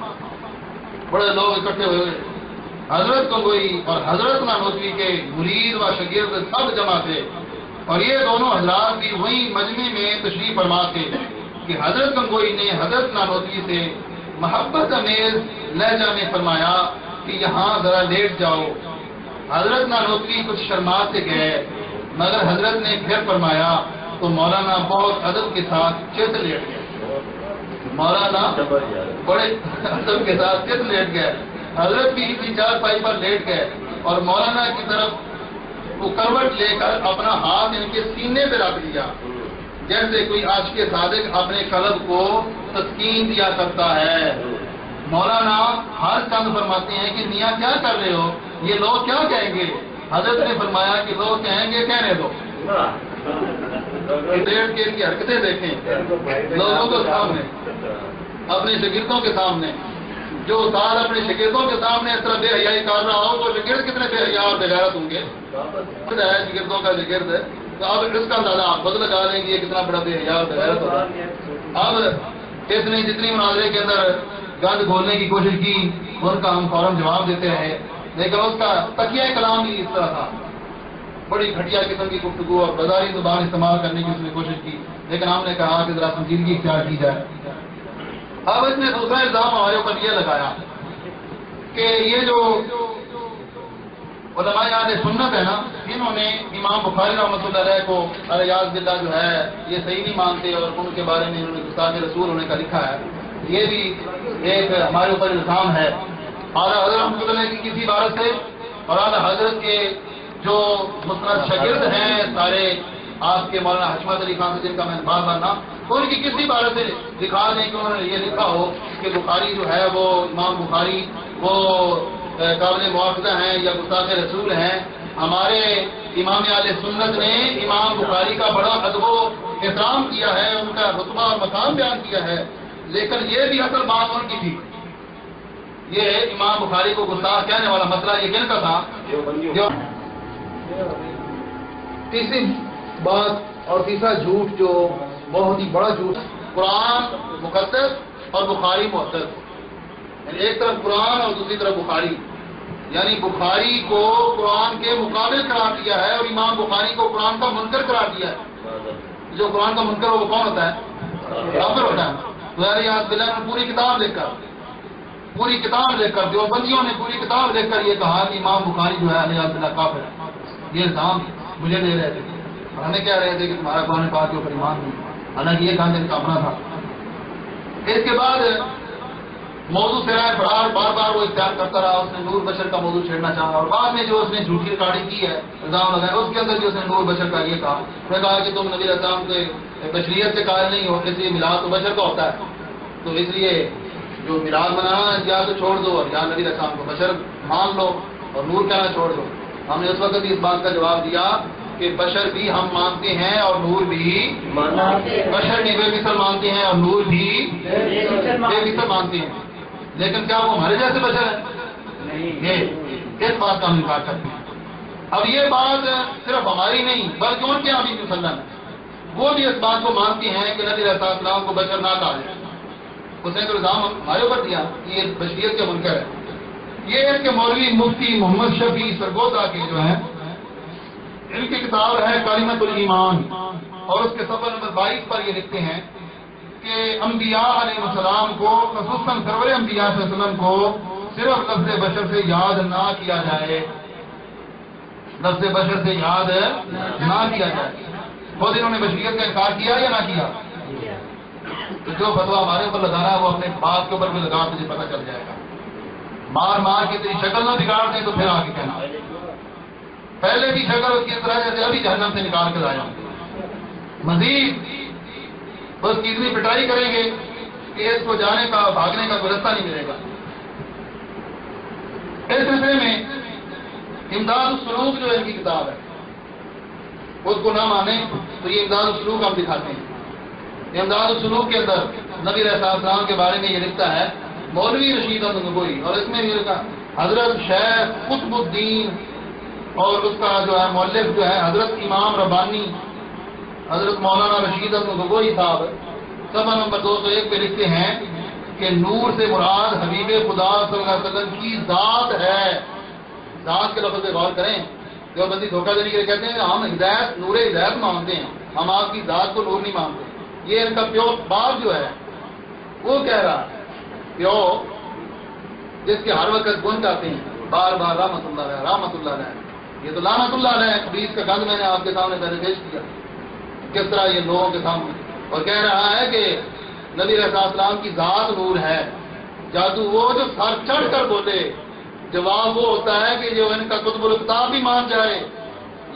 بڑے لوگ اکٹھے ہوئے، حضرت گنگوئی اور حضرت نانوتوی کے مرید و شاگرد سب جمع تھے. اور یہ دونوں حضرات بھی وہی مجمع میں تشریف فرما تھے کہ حضرت گنگوئی نے حضرت نانوتوی سے محبت امیز لہجہ میں فرمایا کہ یہاں ذرا لیٹ جاؤ. حضرت نانوتوی کچھ شرما سے گئے، مگر حضرت نے پھر فرمایا تو مولانا بہت ادب کے ساتھ چت لیٹ گئے. مولانا بڑے ادب کے ساتھ چت لیٹ گئے. حضرت بھی اسی چارپائی پر لیٹ گئے اور مولانا کی طرف وہ کروٹ لے کر اپنا ہاتھ ان کے سینے پہ رکھ دیا، جیسے کوئی عاشق صادق اپنے قلب کو تسکین دیا کرتا ہے. مولانا ہر چند فرماتے ہیں کہ میاں کیا کر رہے ہو، یہ لوگ کیا کہیں گے؟ حضرت نے فرمایا کہ لوگ کہیں گے کہنے دو. لیٹ کے ان کی حرکتیں دیکھیں لوگوں کے سامنے، اپنے شاگردوں کے سامنے. جو استاد اپنے شاگردوں کے سامنے اس طرح بے حیائی کر رہا ہو تو شاگرد کتنے بے حیا اور بغیرت ہوں گے. شاگردوں کا شاگرد ہے تو اب اس کا اندازہ آپ خود لگا لیں گے یہ کتنا بڑا بے حیا اور بغیرت ہوگا. اب اس نے جتنی مناظرے کے اندر گند کھولنے کی کوشش کی ان کا ہم فوراً جواب دیتے رہے، لیکن اس کا تکیہ کلام بھی اس طرح تھا، بڑی گھٹیا قسم کی گفتگو اور بازاری زبان استعمال کرنے کی اس نے کوشش کی. لیکن ہم نے کہا کہ ذرا سنجیدگی اختیار کی جائے. اب اس نے دوسرا الزام ہمارے اوپر یہ لگایا کہ یہ جو علماء اہل سنت ہے نا، انہوں نے امام بخاری رحمۃ اللہ علیہ کو الیاذ باللہ جو ہے یہ صحیح نہیں مانتے اور ان کے بارے میں انہوں نے گستاخ رسول ہونے کا لکھا ہے. یہ بھی ایک ہمارے اوپر الزام ہے. اعلیٰ حضرت رحمۃ اللہ کی کسی عبارت سے اور اعلیٰ حضرت کے جو مسند شاگرد ہیں سارے آپ کے مولانا حشمت علی خان سے جن کا میں بار بار نام، ان کی کسی عبارت سے دکھا دیں کہ انہوں نے یہ لکھا ہو کہ بخاری جو ہے وہ امام بخاری وہ قابل مواخذہ ہیں یا گستاخ رسول ہیں. ہمارے امام اہل سنت نے امام بخاری کا بڑا ادب و احترام کیا ہے، ان کا رتبہ اور مقام بیان کیا ہے، لیکن یہ بھی اصل بات ان کی تھی. یہ امام بخاری کو گستاخ کہنے والا مسئلہ یہ کن کا تھا؟ تیسری بات اور تیسرا جھوٹ جو بہت ہی بڑا جھوٹ، قرآن مقدس اور بخاری محدث. یعنی ایک طرف قرآن اور دوسری طرف بخاری، یعنی بخاری کو قرآن کے مقابل قرار دیا ہے اور امام بخاری کو قرآن کا منکر قرار دیا ہے. جو قرآن کا منکر ہو وہ کون ہوتا ہے؟ کافر ہوتا ہے. پوری کتاب لکھ کر دیوبندیوں نے پوری کتاب لکھ کر یہ کہا کہ امام بخاری جو ہے الیاذ باللہ کافر ہے. یہ الزام مجھے دے رہے تھے اور ہمیں کہہ رہے تھے کہ تمہارا قرآن پاک کے اوپر ایمان نہیں، حالانکہ یہ کام ان کا اپنا تھا. اس کے بعد موضوع سرائے فرار بار بار وہ اختیار کرتا رہا. اس نے نور بشر کا موضوع چھیڑنا چاہا اور بعد میں جو اس نے جھوٹی ریکارڈنگ کی ہے الزام لگایا اس کے اندر بھی اس نے نور بشر کا یہ کہا. اس نے کہا کہ تم نبی السلام کے بشریت سے قائل نہیں ہو، اس لیے میلاد تو بشر کا ہوتا ہے، تو اس لیے جو میلاد منانا یا تو چھوڑ دو اور یا نبی السلام کو بشر مان لو اور نور کہنا چھوڑ دو. ہم نے اس وقت بھی اس بات کا جواب دیا کہ بشر بھی ہم مانتے ہیں اور نور بھی بشر بھی بے مثل مانتے ہیں اور نور بھی بے مثل مانتے ہیں، لیکن کیا وہ ہمارے جیسے بشر ہے؟ یہ اس بات کا ہم انکار کرتے ہیں. اب یہ بات صرف ہماری نہیں بلکہ ان کے یہاں بھی مسلم ہے، وہ بھی اس بات کو مانتے ہیں کہ نبی علیہ السلام کو بشر نہ کہا جائے. اس نے تو الزام ہمارے اوپر دیا کہ یہ بشریت کے منکر ہے. یہ ان کے مولوی مفتی محمد شفیع سرگودا کے جو ہیں ان کی کتاب ہے کلمۃ الایمان اور اس کے صفحہ نمبر 22 پر یہ لکھتے ہیں کہ انبیاء علیہ السلام کو خصوصاً سرور انبیاء صلی اللہ علیہ وسلم کو صرف لفظ بشر سے یاد نہ کیا جائے، لفظ بشر سے یاد نہ کیا جائے. خود انہوں نے بشریت کا انکار کیا یا نہ کیا؟ تو جو فتویٰ ہمارے اوپر لگانا ہے وہ اپنے بات کے اوپر بھی لگا، تجھے پتہ چل جائے گا. مار مار کے تیری شکل نہ بگاڑ دیں تو پھر آگے کہنا. پہلے بھی شکل اس کی طرح جیسے ابھی جہنم سے نکال کے لایا. مزید بس کی اتنی پٹائی کریں گے کہ اس کو جانے کا بھاگنے کا کوئی رستہ نہیں ملے گا. اس سلسلے میں امداد السلوک جو ان کی کتاب ہے اس کو نہ مانیں تو یہ امداد السلوک ہم دکھاتے ہیں. امداد السلوک کے اندر نبی علیہ السلام کے بارے میں یہ لکھتا ہے مولوی رشید احمد گنگوئی، اور اس میں یہ لکھا حضرت شیخ قطب الدین اور اس کا جو ہے مؤلف جو ہے حضرت امام ربانی حضرت مولانا رشید احمد گنگوئی صاحب صفحہ نمبر 201 پہ لکھتے ہیں کہ نور سے مراد حبیب خدا صلی اللہ علیہ وسلم کی ذات ہے. ذات کے لفظ پہ غور کریں. جو بندی دھوکہ دینے کے لیے کہتے ہیں ہم ہدایت نور ہدایت مانتے ہیں، ہم آپ کی ذات کو نور نہیں مانتے. یہ ان کا پیو باپ جو ہے وہ کہہ رہا ہے، پیو جس کے ہر وقت گن گاتے ہیں بار بار رحمت اللہ علیہ رحمت اللہ علیہ. یہ تو لعنت اللہ علیہ حدیث کا گند میں نے آپ کے سامنے پہلے پیش کیا کس طرح یہ لوگوں کے سامنے، اور کہہ رہا ہے کہ نبی علیہ السلام کی ذات نور ہے. جادو وہ جو سر چڑھ کر بولے، جواب وہ ہوتا ہے کہ جو ان کا قطب الکتاب بھی مان جائے.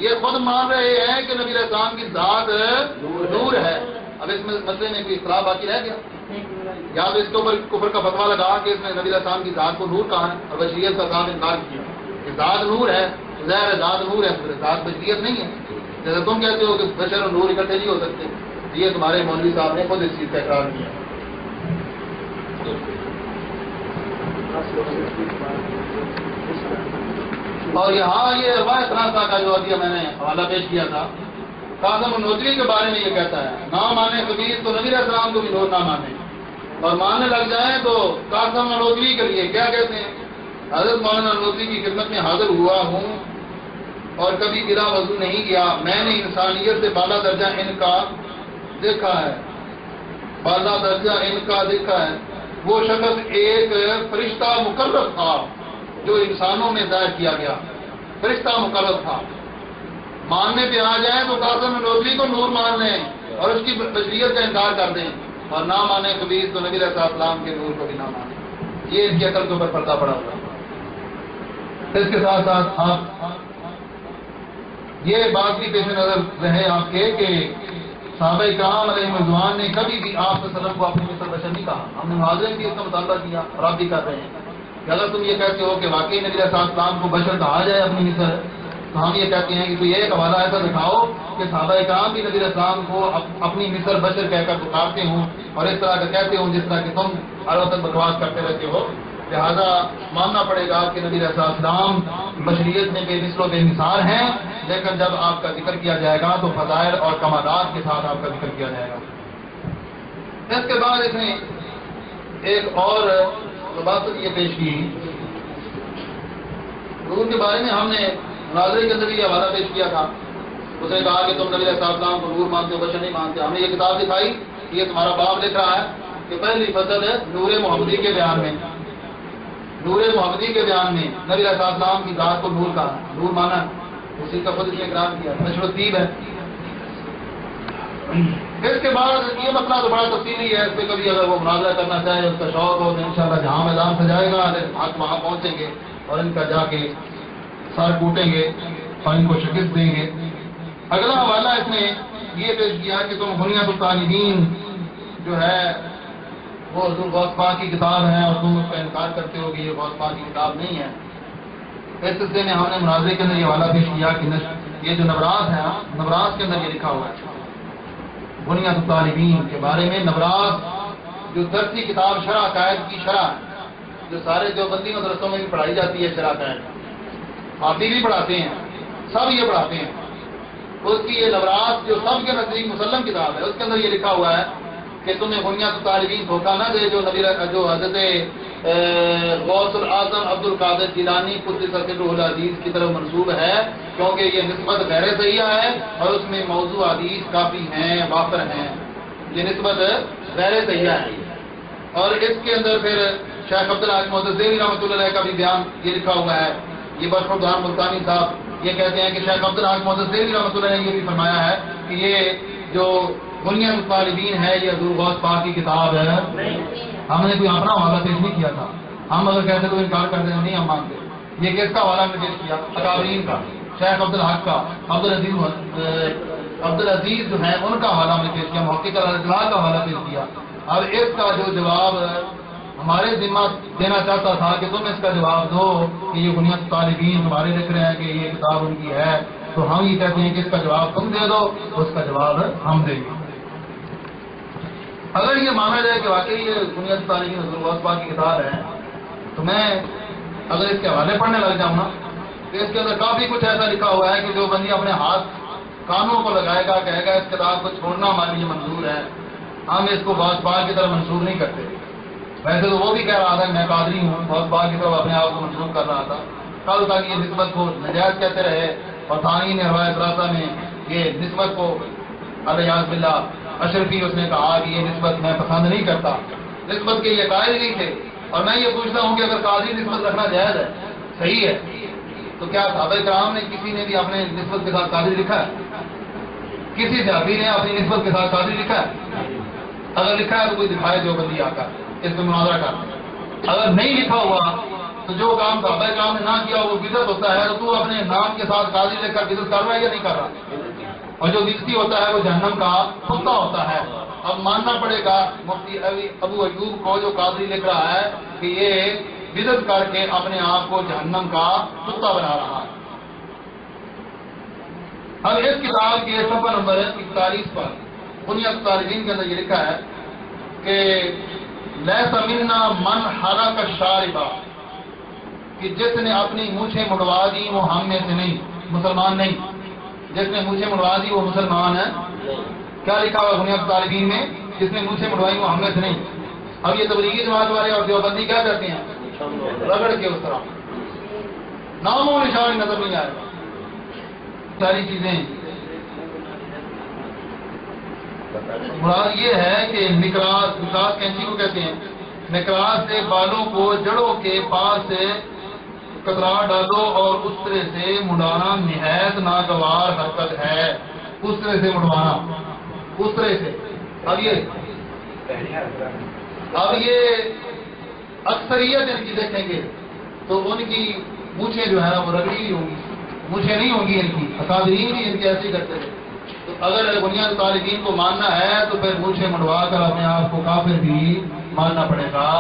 یہ خود مان رہے ہیں کہ نبی علیہ السلام کی ذات نور ہے. اب اس مسئلے میں کوئی اختلاف باقی رہ گیا؟ یا تو اس کے اوپر کفر کا فتویٰ لگا کہ اس نے نبی علیہ السلام کی ذات کو نور کہا ہے اور بشریت کا کام انکار کیا. کہ ذات نور ہے، ظاہر ہے ذات نور ہے، ذات بشریت نہیں ہے. جیسے تم کہتے ہو کہ بشر اور نور اکٹھے نہیں ہو سکتے، یہ تمہارے مولوی صاحب نے خود اس چیز کا اقرار کیا. اور یہاں یہ روایت راسا کا جو ابھی میں نے حوالہ پیش کیا تھا، قاسم النوتوی کے بارے میں یہ کہتا ہے نہ مانے خبیث تو نبی علیہ السلام کو بھی نور نہ مانے، اور ماننے لگ جائیں تو قاسم النوتوی کے لیے کیا کہتے ہیں؟ حضرت مولانا النوتوی کی خدمت میں حاضر ہوا ہوں اور کبھی بلا وضو نہیں کیا. میں نے انسانیت سے بالا درجہ ان کا دیکھا ہے، بالا درجہ ان کا دیکھا ہے. وہ شخص ایک فرشتہ مقرر تھا جو انسانوں میں ظاہر کیا گیا، فرشتہ مقرر تھا. ماننے پہ آ جائیں تو قاسم النوتوی کو نور مان لیں اور اس کی بشریت کا انکار کر دیں، اور نہ مانے خبیث تو نبی علیہ السلام کے نور کو بھی نہ مانے. یہ ان کی عقل کے اوپر پردہ پڑا ہوا. اس کے ساتھ ساتھ آپ یہ بات بھی پیش نظر رہے آپ کے کہ صحابہ کرام علیہ رضوان نے کبھی بھی آپ صلی اللہ علیہ وسلم کو اپنی مثل بشر نہیں کہا. ہم نے محاضرے بھی اس کا مطالبہ کیا اور آپ بھی کر رہے ہیں کہ اگر تم یہ کہتے ہو کہ واقعی نبی علیہ السلام کو بشر کہا جائے اپنی مثل، تو ہم یہ کہتے ہیں کہ کوئی ایک حوالہ ایسا دکھاؤ کہ صحابہ کرام بھی نبی علیہ السلام کو اپنی مثل بشر کہہ کر پکارتے ہوں اور اس طرح کا کہتے ہوں جس طرح کہ تم ہر وقت بکواس کرتے رہتے ہو. لہذا ماننا پڑے گا کہ نبی علیہ السلام بشریت میں بے مثل و بے مثال ہیں، لیکن جب آپ کا ذکر کیا جائے گا تو فضائل اور کمالات کے ساتھ آپ کا ذکر کیا جائے گا. اس کے بعد اس نے ایک اور بات یہ پیش کی، نور کے بارے میں ہم نے مناظرے کے اندر یہ حوالہ پیش کیا تھا. اس نے کہا کہ تم نبی علیہ السلام کو نور مانتے ہو بشر نہیں مانتے. ہم نے یہ کتاب دکھائی، یہ تمہارا باپ لکھ رہا ہے کہ پہلی فصل ہے نور محمدی کے بیان میں. نور محمدی کے بیان میں نبی علیہ السلام کی ذات کو نور کہا، نور مانا، اسی کا خود نے اقرار کیا. نشر الطیب ہے. اس کے بعد یہ مسئلہ تو بڑا تفصیلی ہے، اس پہ کبھی اگر وہ مناظرہ کرنا چاہے، اس کا شوق ہو تو انشاءاللہ جہاں میدان سجائے گا آپ وہاں پہنچیں گے اور ان کا جا کے سر کوٹیں گے اور ان کو شکست دیں گے. اگلا حوالہ اس نے یہ پیش کیا کہ تم بنیاد الطالبین جو ہے وہ غوث پاک کی کتاب ہے اور تم اس کا انکار کرتے ہو کہ یہ غوث پاک کی کتاب نہیں ہے. اس سلسلے میں ہم نے مناظرے کے اندر یہ حوالہ پیش کیا کہ یہ جو نبراس ہے، نبراس کے اندر یہ لکھا ہوا ہے بنیاد الطالبین کے بارے میں. نبراس جو درسی کتاب شرح عقائد کی شرح ہے، جو سارے جو بندی مدرسوں میں بھی پڑھائی جاتی ہے شرح عقائد، حافظ بھی پڑھاتے ہیں، سب یہ پڑھاتے ہیں. اس کی یہ نبراس جو سب کے نزدیک مسلم کتاب ہے، اس کے اندر یہ لکھا ہوا ہے کہ تمہیں بنیاد الطالبین دھوکہ نہ دے جو حضرت غوث الاعظم عبد القادر جیلانی قدس سرہ العزیز کی طرف منسوب ہے، کیونکہ یہ نسبت غیر صحیحہ ہے اور اس میں موضوع حدیث کافی ہیں، وافر ہیں. یہ نسبت غیر صحیحہ ہے. اور اس کے اندر پھر شیخ عبدالعزیز محدث دہلوی رحمۃ اللہ علیہ کا بھی بیان یہ لکھا ہوا ہے. یہ برفردار ملتانی صاحب یہ کہتے ہیں کہ شیخ عبدالحق محدث دہلوی رحمۃ اللہ نے یہ بھی فرمایا ہے کہ یہ جو بنیاد الطالبین ہے یہ حضور غوث پاک کی کتاب ہے. ہم نے کوئی اپنا حوالہ پیش نہیں کیا تھا. ہم اگر کہتے تو انکار کر دیں، نہیں ہم مانتے. یہ کس کا حوالہ ہم نے پیش کیا؟ اکابرین کا، شیخ عبدالحق کا، عبدالعزیز جو ہیں ان کا حوالہ ہم نے پیش کیا، محقق الجلال کا حوالہ پیش کیا. اب اس کا جو جواب ہمارے ذمہ دینا چاہتا تھا کہ تم اس کا جواب دو کہ یہ بنیاد طالبین تمہارے لکھ رہے ہیں کہ یہ کتاب ان کی ہے، تو ہم یہ کہتے ہیں کہ اس کا جواب تم دے دو، اس کا جواب ہم دیں گے. اگر یہ مانا جائے کہ واقعی یہ بنیاد طالبین حضور غوث پاک کی کتاب ہے، تو میں اگر اس کے حوالے پڑھنے لگ جاؤں نا تو اس کے اندر کافی کچھ ایسا لکھا ہوا ہے کہ جو بندی اپنے ہاتھ کانوں کو لگائے گا، کہے گا اس کتاب کو چھوڑنا ہمارے لیے منظور ہے، ہم اس کو غوث پاک کی طرف منسوخ نہیں کرتے. ویسے تو وہ بھی کہہ رہا تھا کہ میں قادری ہوں، غوث پاک کی طرف اپنے آپ کو منسوخ کر رہا تھا. کل تک یہ نسبت کو نجائز کہتے رہے، اور ثانی نے روایت راستہ میں یہ نسبت کو الیاذ باللہ اشرفی اس نے کہا کہ یہ نسبت میں پسند نہیں کرتا. نسبت کے یہ قائل نہیں تھے. اور میں یہ پوچھتا ہوں کہ اگر قاضی نسبت رکھنا جائز ہے، صحیح ہے، تو کیا صحابہ کرام نے کسی نے بھی اپنے نسبت کے ساتھ قاضی لکھا ہے؟ کسی صحابی نے اپنی نسبت کے ساتھ قاضی لکھا ہے؟ اگر لکھا ہے تو کوئی دکھائے جو بندی آ کر اس میں مناظرہ کر. اگر نہیں لکھا ہوا تو جو کام صحابہ کرام نے نہ کیا وہ بدعت ہوتا ہے. تو اپنے نام کے ساتھ قاضی لکھ کر بدعت کر رہا ہے یا نہیں کر رہا؟ اور جو بدعتی ہوتا ہے وہ جہنم کا کتا ہوتا ہے. اب ماننا پڑے گا مفتی ابو ایوب کو جو قاضی لکھ رہا ہے کہ یہ بدعت کر کے اپنے آپ کو جہنم کا کتا بنا رہا ہے. اب اس کتاب کے صفحہ نمبر 41 پر بنیاد طالبین کے اندر یہ لکھا ہے کہ لیس منا من حلق الشاربہ، کہ جس نے اپنی مونچھیں مڑوا دی وہ ہم میں سے نہیں، مسلمان نہیں. جس نے مونچھیں مڑوا دی وہ مسلمان ہے. کیا لکھا ہوا بنیاد طالبین میں؟ جس نے مونچھیں مڑوائی وہ ہم میں سے نہیں. اب یہ تبلیغی جماعت والے اور دیوبندی کیا کہتے ہیں؟ رگڑ کے اس طرح نام و نشان نظر نہیں آئے. ساری چیزیں مراد یہ ہے کہ نکراس کینچی کو کہتے ہیں. نکراس سے بالوں کو جڑوں کے پاس سے کترا ڈالو اور اس طرح سے مڑانا نہایت ناگوار حرکت ہے. اس طرح سے مڑوانا، اس طرح سے. اب یہ اکثریت ان کی دیکھیں گے تو ان کی مونچھیں جو ہے وہ رگڑی ہوئی ہوں گی، مونچھیں نہیں ہوں گی ان کی. اکابرین بھی ان کی ایسی کرتے تھے. تو اگر بنیاد طالبین کو ماننا ہے تو پھر مونچھیں مڑوا کر اپنے آپ کو کافر بھی ماننا پڑے گا،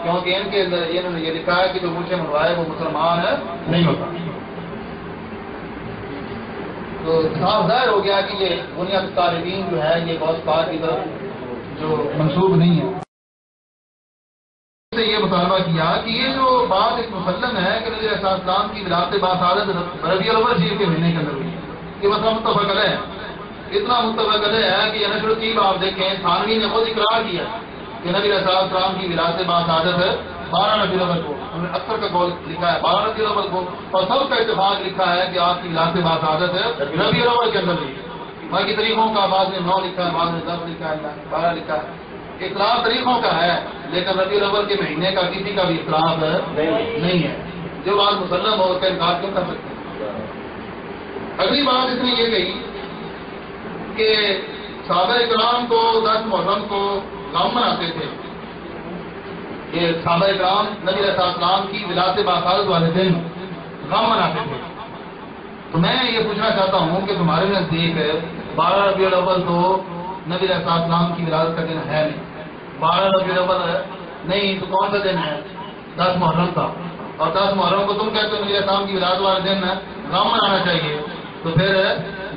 کیونکہ ان کے اندر انہوں نے یہ لکھا ہے کہ جو مونچھیں مڑوائے وہ مسلمان نہیں ہوتا. تو صاف ظاہر ہو گیا کہ یہ بنیاد طالبین جو ہے یہ غوث پاک کی طرف جو منسوب نہیں ہے. سے یہ مطالبہ کیا کہ یہ جو بات ایک مسلم ہے کہ نبی علیہ السلام کی ولادت باصادت ربیع الاول شریف کے مہینے کے اندر ہوئی، یہ مسئلہ متفق علیہ ہے. اتنا متفق علیہ ہے کہ یہ نشر الطیب آپ دیکھیں تھانوی نے خود اقرار کیا کہ نبی علیہ السلام کی ولادت باصادت 12 ربیع الاول کو. انہوں نے اکثر کا قول لکھا ہے 12 ربیع الاول کو، اور سب کا اتفاق لکھا ہے کہ آپ کی ولادت باصادت ربیع الاول کے اندر ہوئی. باقی طریقوں کا بعض نے 9 لکھا ہے، بعض نے 10 لکھا ہے، 12 لکھا ہے. اختلاف طریقوں کا ہے لیکن ربیع الاول کے مہینے کا کسی کا بھی اختلاف نہیں ہے. جو بات مسلم ہو اس کا انکار کیوں کر سکتے ہیں؟ اگلی بات اس نے یہ کہی کہ صحابہ کرام کو 10 محرم کو غم مناتے تھے. یہ صحابہ کرام نبی علیہ السلام کی ولادت باصادت والے دن غم مناتے تھے. تو میں یہ پوچھنا چاہتا ہوں کہ تمہارے نزدیک 12 ربیع الاول تو نبی علیہ السلام کی ولادت کا دن ہے نہیں. 12 ربیع الاول نہیں تو کون سا دن ہے؟ 10 محرم کا. اور 10 محرم کو تم کہتے ہو نبی علیہ السلام کی ولادت والے دن غم منانا چاہیے. تو پھر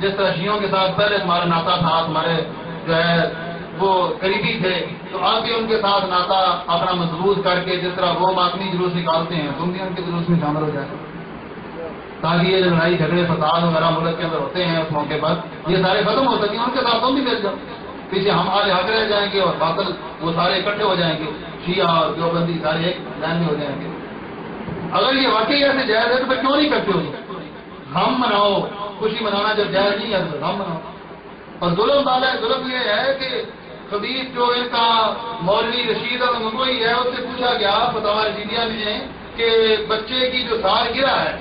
جس طرح شیعوں کے ساتھ پہلے تمہارا ناتا تھا، تمہارے جو ہے وہ قریبی تھے، تو آپ بھی ان کے ساتھ ناتا اپنا مضبوط کر کے جس طرح وہ ماتمی جلوس نکالتے ہیں تم بھی ان کے جلوس میں شامل ہو جائے، تاکہ یہ لڑائی جھگڑے فساد وغیرہ ملک کے اندر ہوتے ہیں اس موقع پر یہ سارے ختم ہو سکیں. ان کے ساتھ تم بھی مل جاؤ، پیچھے ہم آج حق رہ جائیں گے اور باطل وہ سارے اکٹھے ہو جائیں گے، شیعہ اور دیوبندی سارے ایک لائن میں ہو جائیں گے. اگر یہ واقعی ایسے جائز ہے تو پھر کیوں نہیں کرتے ہو؟ غم مناؤ، خوشی منانا جب جائز نہیں ہے تو غم مناؤ. اور ظلم یہ ہے کہ خبیث جو ان کا مولوی رشید المنگوئی ہے اس سے پوچھا گیا فتاوی رشیدیہ میں کہ بچے کی جو سالگرہ ہے،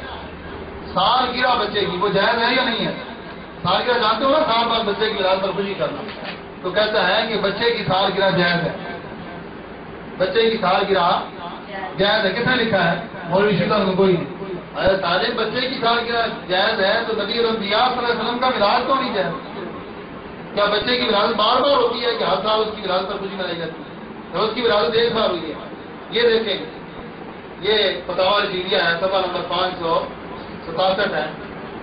سالگرہ بچے کی وہ جائز ہے یا نہیں ہے؟ سالگرہ جانتے ہو نا، سال بعد بچے کی ولادت پر خوشی کرنا، تو کہتا ہے کہ بچے کی سالگرہ جائز ہے، بچے کی سالگرہ جائز ہے۔ کس نے لکھا ہے؟ مولوی شکر کو کوئی نہیں۔ اگر سارے بچے کی سالگرہ جائز ہے تو نبی الانبیاء صلی اللہ علیہ وسلم کا میلاد تو نہیں جائز؟ کیا بچے کی ولادت بار بار ہوتی ہے کہ ہر سال اس کی ولادت پر خوشی منائی جاتی ہے؟ اس کی ولادت ایک بار ہوئی ہے۔ یہ دیکھیں، یہ فتاوی رشیدیہ ہے، صفحہ نمبر 567 ہے،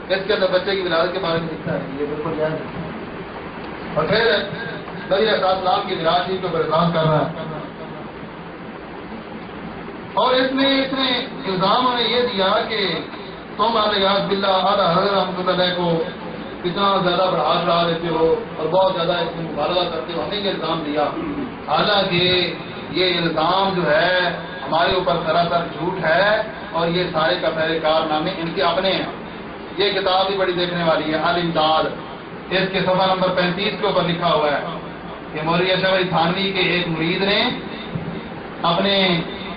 اس کے اندر بچے کی ولادت کے بارے میں لکھتا ہے، یہ بالکل جائز ہے۔ اور پھر نبی علیہ السلام کی میراث شریف کو اعلان کر رہا ہے، اور اس میں الزام نے یہ دیا کہ تم علیہ باللہ اعلیٰ حضرت رحمۃ اللہ کو اتنا زیادہ بڑھا چڑھا دیتے ہو اور بہت زیادہ اس میں مبالغہ کرتے ہو، ہم نے یہ الزام دیا، حالانکہ یہ الزام جو ہے ہمارے اوپر سراسر جھوٹ ہے، اور یہ سارے کا پہلے کارنامے ان کے اپنے ہیں۔ یہ کتاب بھی بڑی دیکھنے والی ہے، الامداد، اس کے صفحہ نمبر 35 کے اوپر لکھا ہوا ہے کہ مولوی اشرف علی تھانوی کے ایک مرید نے اپنے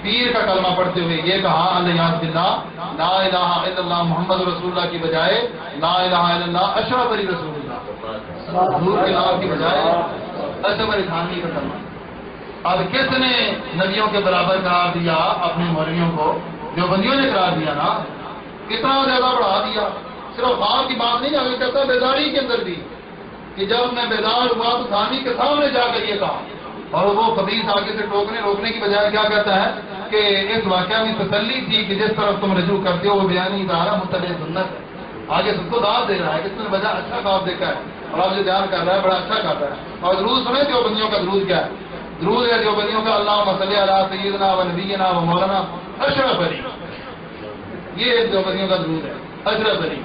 پیر کا کلمہ پڑھتے ہوئے یہ کہا، الیاذ باللہ، لا الہ الا اللہ محمد رسول اللہ کی بجائے لا الہ الا اللہ اشرف علی رسول اللہ، حضور کے نام کی بجائے اشرف علی تھانوی کا کلمہ۔ اب کس نے نبیوں کے برابر قرار دیا اپنے مولویوں کو؟ جو بندیوں نے قرار دیا نا، کتنا زیادہ بڑھا دیا۔ صرف خواب کی بات نہیں، اگر کہتا بیداری کے اندر بھی کہ جب میں بیدار ہوا تو تھانوی کے سامنے جا کر یہ کہا، اور وہ خبیث آگے سے روکنے کی بجائے کیا کہتا ہے کہ اس واقعہ میں تسلی تھی کہ جس طرف تم رجوع کرتے ہو وہ بیانی ادارہ متبع سنت ہے۔ آگے سب کو دعوت دے رہا ہے، کس نے وجہ اچھا خواب دیکھا ہے اور آپ جو بیان کر رہا ہے بڑا اچھا کرتا ہے۔ اور درود سنے دیوبندیوں کا درود کیا ہے؟ درود ہے دیوبندیوں کا اللہم صلی علی سیدنا و نبینا و مولانا اشرف علی، یہ دیوبندیوں کا درود ہے، اشرف علی۔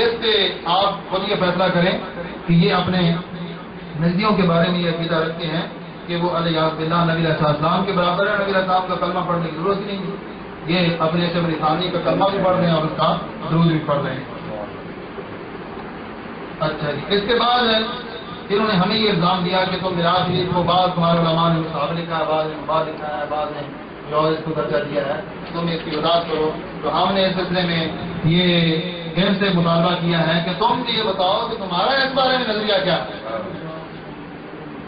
اس سے آپ خود یہ فیصلہ کریں کہ یہ اپنے نبیوں کے بارے میں یہ عقیدہ رکھتے ہیں کہ وہ الیاذ باللہ نبی علیہ السلام کے برابر ہے، نبی علیہ السلام کا کلمہ پڑھنے کی ضرورت نہیں ہے، یہ اپنے اشرف علی تھانوی کا کلمہ بھی پڑھ رہے ہیں اور اس کا درود بھی پڑھ رہے ہیں۔ اچھا جی، اس کے بعد انہوں نے ہمیں یہ الزام دیا کہ تم میراث شریف کو بعض تمہارے علماء نے مصحف لکھا ہے، بعض نے مباد لکھا ہے، بعض نے جو اس کو درجہ دیا ہے، تم اس کی وضاحت کرو۔ تو ہم نے اس سلسلے میں یہ ان سے مطالبہ کیا ہے کہ تم یہ بتاؤ کہ تمہارا اس بارے میں نظریہ کیا ہے؟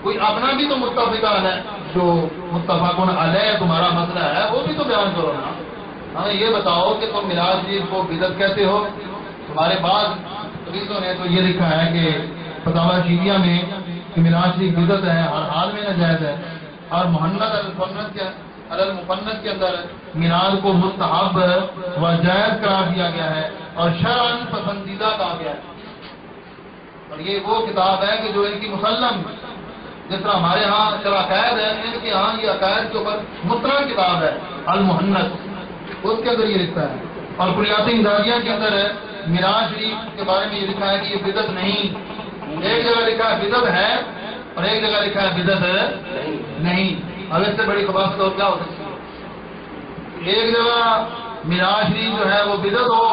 کوئی اپنا بھی تو متفقہ ہے، جو متفقون علیہ تمہارا مسئلہ ہے وہ بھی تو بیان کرو نا۔ ہمیں یہ بتاؤ کہ تم میراث شریف کو بدعت کہتے ہو۔ تمہارے بعض حدیثوں نے تو یہ لکھا ہے کہ فتاوی رشیدیہ میں کہ میراث شریف بدعت ہے، ہر حال میں ناجائز ہے، اور محنت المفنت کے اندر میراث کو مستحب و جائز قرار دیا گیا ہے اور شرعاً پسندیدہ کہا گیا ہے۔ اور یہ وہ کتاب ہے کہ جو ان کی مسلم، جس طرح ہمارے ہاں چلا عقائد ہے، ان کے ہاں یہ عقائد کے اوپر مطلع کتاب ہے المحنت، اس کے اندر یہ لکھتا ہے۔ اور کلیات امدادیہ کے اندر میراث شریف کے بارے میں یہ لکھا ہے کہ یہ بدعت نہیں، ایک جگہ لکھا ہے بدعت ہے اور ایک جگہ لکھا ہے بدعت نہیں۔ اب اس سے بڑی خباست اور کیا ہو سکتی ہے؟ ایک جگہ میراث شریف جو ہے وہ بدعت ہو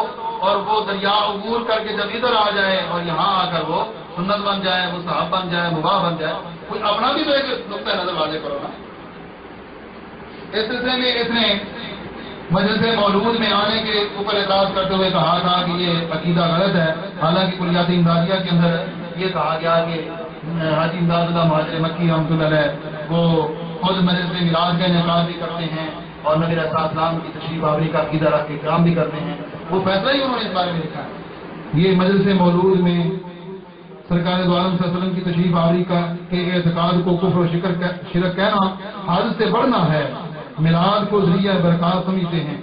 اور وہ دریا عبور کر کے جب ادھر آ جائے اور یہاں آ کر وہ سنت بن جائے، مستحب بن جائے، مباح بن جائے، کوئی اپنا بھی تو ایک نقطۂ نظر واضح کرو نا۔ اس سلسلے میں اس نے مجلس مولود میں آنے کے اوپر اعتراض کرتے ہوئے کہا تھا کہ یہ عقیدہ غلط ہے، حالانکہ کلیات امدادیہ کے اندر یہ کہا گیا کہ حاجی امداد اللہ مہاجر مکی رحمۃ اللہ علیہ وہ خود مجلس میلاد کا انعقاد بھی کرتے ہیں اور نبی علیہ السلام کی تشریف آوری کا عقیدہ رکھ کے کرام بھی کرتے ہیں، وہ فیصلہ ہی انہوں نے اس بارے میں لکھا ہے۔ یہ مجلس مولود میں سرکار دو عالم صلی اللہ علیہ وسلم کی تشریف آوری کا کے اعتقاد کو کفر و شرک کہنا حد سے بڑھنا ہے، میلاد کو ذریعہ برکات سمجھتے ہیں۔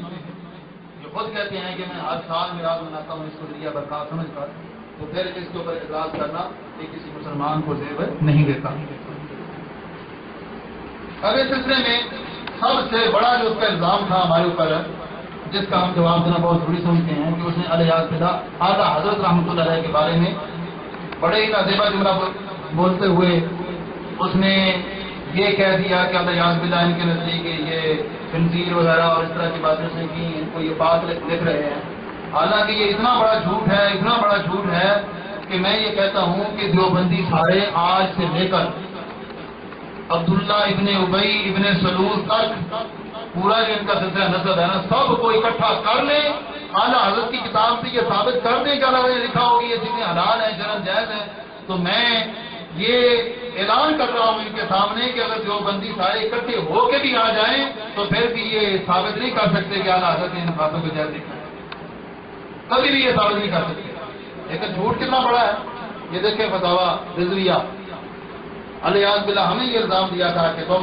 جو خود کہتے ہیں کہ میں ہر سال میلاد مناتا ہوں، اس کو ذریعہ برکات سمجھ کر، تو پھر اس کے اوپر اعتراض کرنا یہ کسی مسلمان کو زیور نہیں دیتا۔ اب اس سلسلے میں سب سے بڑا جو اس کا الزام تھا ہمارے اوپر، جس کا ہم جواب دینا بہت ضروری سمجھتے ہیں، کہ اس نے الیاذ باللہ اعلیٰ حضرت رحمۃ اللہ علیہ کے بارے میں بڑے ہی نازیبا جملہ بولتے ہوئے اس نے یہ کہہ دیا کہ الیاذ باللہ ان کے نزدیک یہ خنزیر وغیرہ اور اس طرح کی باتیں اس نے کی، ان کو یہ بات لکھ رہے ہیں۔ حالانکہ یہ اتنا بڑا جھوٹ ہے، اتنا بڑا جھوٹ ہے کہ میں یہ کہتا ہوں کہ دیوبندی سارے آج سے لے کر عبداللہ ابن ابی ابن سلول تک پورا جو ان کا سلسلہ نسب ہے نا، سب کو اکٹھا کر لیں اعلیٰ حضرت کی کتاب سے یہ ثابت کر دیں کہ اللہ نے لکھا ہوگی یہ چیزیں حلال ہیں جنم جائز ہیں، تو میں یہ اعلان کر رہا ہوں ان کے سامنے کہ اگر دیوبندی سارے اکٹھے ہو کے بھی آ جائیں تو پھر بھی یہ ثابت نہیں کر سکتے کہ اعلیٰ حضرت نے ان باتوں کو جائز لکھا ہے، کبھی بھی یہ ثابت نہیں کر سکتے۔ لیکن جھوٹ کتنا بڑا ہے، یہ دیکھیں فتاوی رضویہ، علیہ باللہ ہمیں یہ الزام دیا تھا کہ تم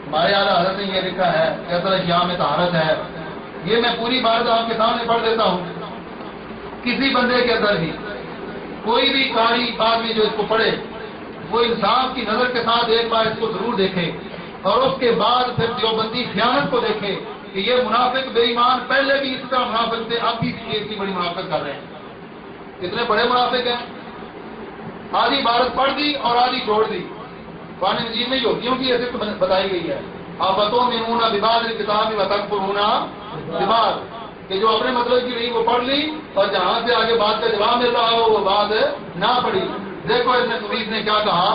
ہمارے اعلیٰ حضرت نے یہ لکھا ہے کہ اصل اشیاء میں طہارت ہے۔ یہ میں پوری بات آپ کے سامنے پڑھ دیتا ہوں، کسی بندے کے اندر بھی کوئی بھی قاری آدمی جو اس کو پڑھے وہ انصاف کی نظر کے ساتھ ایک بار اس کو ضرور دیکھے اور اس کے بعد پھر دیوبندی خیانت کو دیکھے کہ یہ منافق بے ایمان پہلے بھی اس طرح منافق تھے، اب بھی اتنی بڑی منافق کر رہے ہیں۔ کتنے بڑے منافق ہیں، آدھی عبارت پڑھ دی اور آدھی چھوڑ دی۔ قرآن مجید میں یہودیوں کی حیثیت بتائی گئی ہے، آفتوں میں ہونا بباد کتاب میں وطن پر ہونا بباد، کہ جو اپنے مطلب کی رہی وہ پڑھ لی اور جہاں سے آگے بات کا جواب مل رہا ہو وہ بات نہ پڑھی۔ دیکھو ابن قمیض نے کیا کہا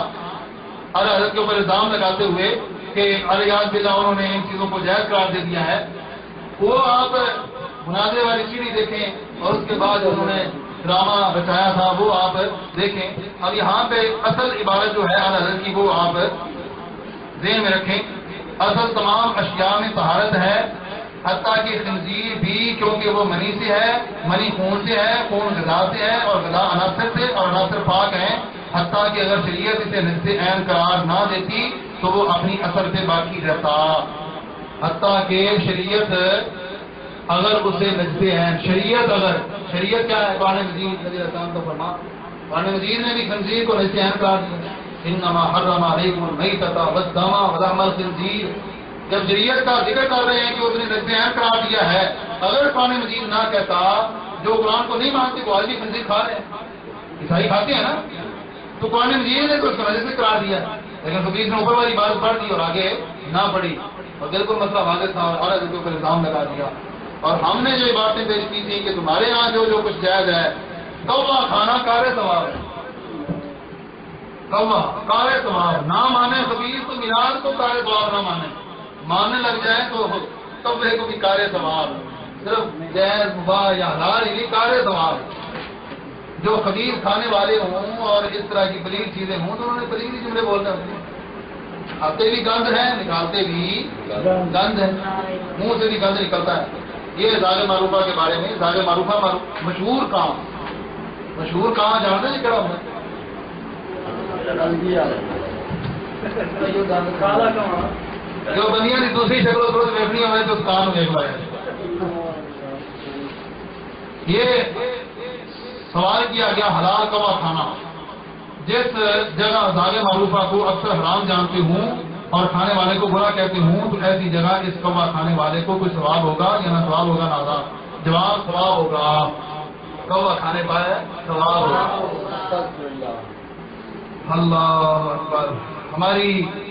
اعلیٰ حضرت کے اوپر الزام لگاتے ہوئے کہ علیہ باللہ انہوں نے ان چیزوں کو جائز قرار دے دیا ہے۔ وہ آپ مناظرے والی سیڑھی دیکھیں اور اس کے بعد انہوں نے ڈرامہ بچایا تھا وہ آپ دیکھیں۔ اب یہاں پہ اصل عبارت جو ہے اعلیٰ حضرت کی وہ آپ ذہن میں رکھیں، اصل تمام اشیاء میں طہارت ہے، حتیٰ کہ خنزیر بھی، کیونکہ وہ منی سے ہے، منی خون سے ہے، خون غذا سے ہے اور غذا عناصر سے اور عناصر پاک ہیں، حتیٰ کہ اگر شریعت اسے نجس عین قرار نہ دیتی تو وہ اپنی اثر پہ باقی رہتا، حتیٰ کہ شریعت اگر اسے نجس عین، شریعت کیا ہے، قرآن مجید نے بھی خنزیر کو نجس عین قرار دیا، انما حرم علیکم المیتۃ والدم ولحم الخنزیر۔ جب شریعت کا ذکر کر رہے ہیں کہ اس نے نجس عین قرار دیا ہے، اگر قرآن مجید نہ کہتا، جو قرآن کو نہیں مانتے وہ آج بھی خنزیر کھا رہے ہیں، عیسائی کھاتے ہیں نا، تو قرآن مجید نے تو اس کو نجس قرار دیا، لیکن حدیث نے اوپر والی بات پڑھ دی اور آگے نہ پڑھی اور بالکل مسئلہ واضح تھا اور اعلیٰ حضرت پر الزام لگا دیا۔ اور ہم نے جو باتیں پیش کی تھی کہ تمہارے یہاں جو کچھ جائز ہے، کوہ کھانا کار ثواب ہے، کوہ کار ثواب، نہ مانے خبیث تو میلاد کو کار ثواب نہ مانے، ماننے لگ جائے تو توبے کو بھی کار ثواب، صرف جائز مباح یا حلال ہی کار ثواب۔ جو خبیث کھانے والے ہوں اور اس طرح کی پلیل چیزیں ہوں تو انہوں نے پلیل ہی جملے بولنا ہوتے ہیں، کھاتے بھی گند ہے، نکالتے بھی گند ہے، منہ سے بھی گند نکلتا ہے۔ یہ زاغ معروفہ کے بارے میں، زاغ معروفہ مشہور کام جانتے ہیں کیا ہوتا ہے، جو بنیا کی دوسری شکل و صورت دیکھنی ہوئے تو کان دیکھ لائے۔ یہ سوال کیا گیا حلال کوا کھانا، جس جگہ زاغ معروفہ کو اکثر حرام جانتے ہوں اور کھانے والے کو برا کہتے ہوں تو ایسی جگہ اس کوا کھانے والے کو کوئی ثواب ہوگا یا نہ ثواب ہوگا؟ نہ جواب ثواب ہوگا، کوا کھانے پائے ثواب ہوگا۔ اللہ اکبر، ہماری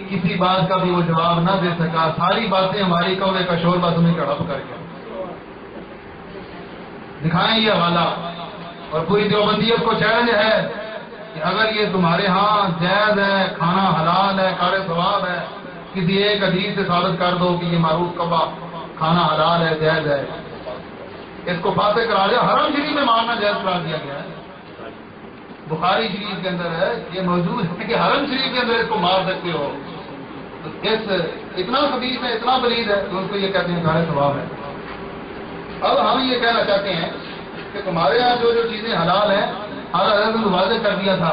کسی بات کا بھی وہ جواب نہ دے سکا، ساری باتیں ہماری کوے کا شوربہ تمہیں کڑپ کر کے دکھائیں یہ حوالہ۔ اور پوری دیوبندیت کو چیلنج ہے کہ اگر یہ تمہارے ہاں جائز ہے، کھانا حلال ہے، کار ثواب ہے، کسی ایک حدیث سے ثابت کر دو کہ یہ معروف کبا کھانا حلال ہے، جائز ہے، اس کو فاسق کرا دیا۔ حرم شریف میں مارنا جائز قرار دیا گیا ہے، بخاری شریف کے اندر ہے، یہ موجود ہے کہ حرم شریف کے اندر اس کو مار سکتے ہو۔ اتنا خبیث ہے، اتنا بلید ہے کہ ان کو یہ کہتے ہیں کار ثواب ہے۔ اب ہم یہ کہنا چاہتے ہیں کہ تمہارے یہاں جو چیزیں حلال ہیں، اعلیٰ حضرت نے واضح کر دیا تھا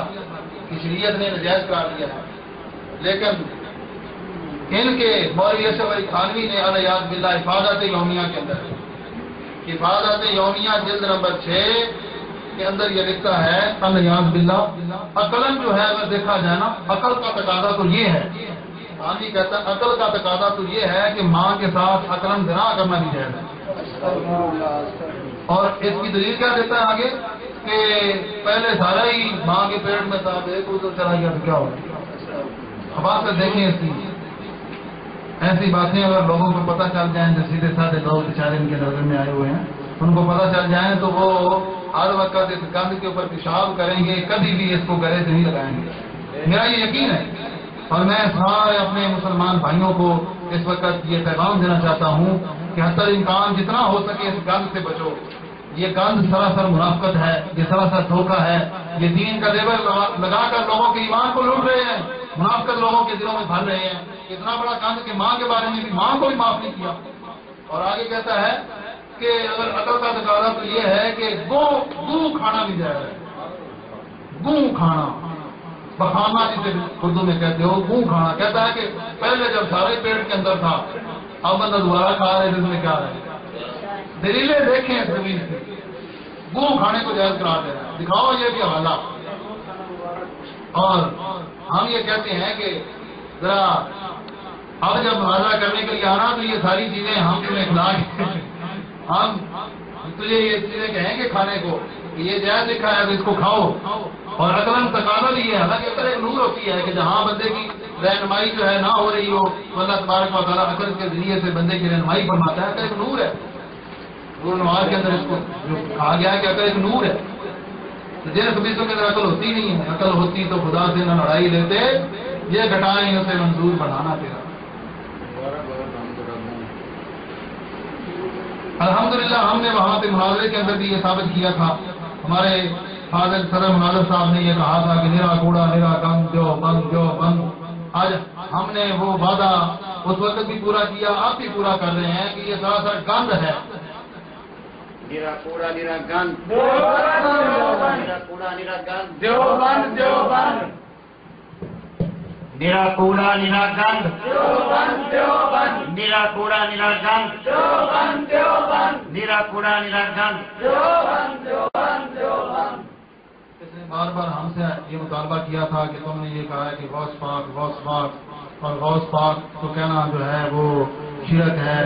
کہ شریعت نے ناجائز قرار دیا تھا، لیکن ان کے مولوی اشرف علی تھانوی نے علیہ باللہ حفاظت یومیہ کے اندر، حفاظت یومیہ جلد نمبر 6 کے اندر یہ لکھتا ہے علیہ باللہ، عقلاً جو ہے اگر دیکھا جائے نا، عقل کا تقاضا تو یہ ہے، تھانوی کہتا ہے عقل کا تقاضا تو یہ ہے کہ ماں کے ساتھ عقلاً زنا کرنا بھی جائز ہے۔ اور اس کی دلیل کیا دیتا ہے آگے کہ پہلے سارا ہی ماں کے پیٹ میں تھا، ایک ادھر چلا گیا تو کیا ہوگا؟ اب آپ دیکھیں ایسی باتیں اگر لوگوں کو پتہ چل جائیں، جو سیدھے سادھے لوگ بیچارے ان کے نظر میں آئے ہوئے ہیں، ان کو پتہ چل جائیں تو وہ ہر وقت اس گند کے اوپر پیشاب کریں گے، کبھی بھی اس کو گلے سے نہیں لگائیں گے، میرا یہ یقین ہے۔ اور میں سارے اپنے مسلمان بھائیوں کو اس وقت یہ پیغام دینا چاہتا ہوں کہ حتی امکان جتنا ہو سکے اس گند سے بچو. یہ گند سراسر منافقت ہے، یہ سراسر دھوکہ ہے، یہ دین کا لیبل لگا کر لوگوں کے ایمان کو لوٹ رہے ہیں، منافقت لوگوں کے دلوں میں بھر رہے ہیں. اتنا بڑا گند کہ ماں کے بارے میں بھی ماں کو بھی معاف نہیں کیا. اور آگے کہتا ہے کہ اگر عقل کا تقاضا تو یہ ہے کہ گو کھانا بھی جائے گا. گو کھانا بخانا جسے اردو میں کہتے ہو، گو کھانا. کہتا ہے کہ پہلے جب سارے پیٹ کے اندر تھا، اب بندہ دوبارہ کھا رہے اس میں کیا ہے. دلیلیں دیکھیں اس زمین سے، گو کھانے کو جائز قرار دے رہا ہے. دکھاؤ یہ بھی حوالہ. اور ہم یہ کہتے ہیں کہ ذرا اب جب مناظرہ کرنے کے لیے آنا تو یہ ساری چیزیں ہم تمہیں اخلاق ہم تجھے یہ چیزیں کہیں گے کھانے کو، یہ جائز لکھا ہے تو اس کو کھاؤ. اور عقلاً تقاضا بھی ہے، حالانکہ عقل ایک نور ہوتی ہے کہ جہاں بندے کی رہنمائی جو ہے نہ ہو رہی ہو تو اللہ تبارک و تعالیٰ عقل کے ذریعے سے بندے کی رہنمائی فرماتا ہے. عقل ایک نور ہے. نور نواز کے اندر اس کو جو کہا گیا ہے کہ عقل ایک نور ہے. جن خبیصوں کے اندر عقل ہوتی نہیں ہے. عقل ہوتی تو خدا سے نہ لڑائی لیتے، یہ گھٹائیں اسے منظور بڑھانا تیرا. الحمدللہ ہم نے وہاں پہ مناظرے کے اندر بھی یہ ثابت کیا تھا. ہمارے فاضل صدر مناظر صاحب نے یہ کہا تھا کہ نرا کوڑا نرا گند جو بند. آج ہم نے وہ وعدہ اس وقت بھی پورا کیا، آپ بھی پورا کر رہے ہیں کہ یہ سراسر گند ہے. نرا کوڑا نرا گند، نرا کوڑا نرا گند، دیوبند دیوبند. نرا کوڑا نرا گند، دیوبند دیوبند، نرا کوڑا نرا گند، دیوبند دیوبند، نرا کوڑا نرا گند. دیوبند دیوبند دیوبند. اس نے بار بار ہم سے یہ مطالبہ کیا تھا کہ تم نے یہ کہا ہے کہ غوث پاک اور غوث پاک تو کہنا جو ہے وہ شرک ہے.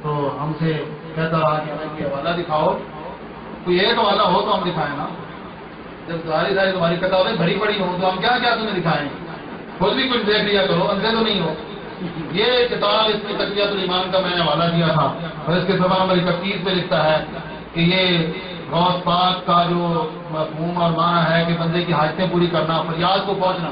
تو ہم سے کہتا رہا کہ ہمیں کوئی حوالہ دکھاؤ. کوئی ایک حوالہ ہو تو ہم دکھائیں نا. جب ساری تمہاری کتابیں بھری پڑی ہوں تو ہم کیا کیا تمہیں دکھائیں. خود بھی کچھ دیکھ لیا کرو، اندھے تو نہیں ہو. یہ کتاب اس کی تقویۃ الایمان کا میں نے حوالہ دیا تھا اور اس کے صفحہ نمبر 31 پہ لکھتا ہے کہ یہ غوث پاک کا جو مفہوم اور معنی ہے کہ بندے کی حاجتیں پوری کرنا، فریاد کو پہنچنا.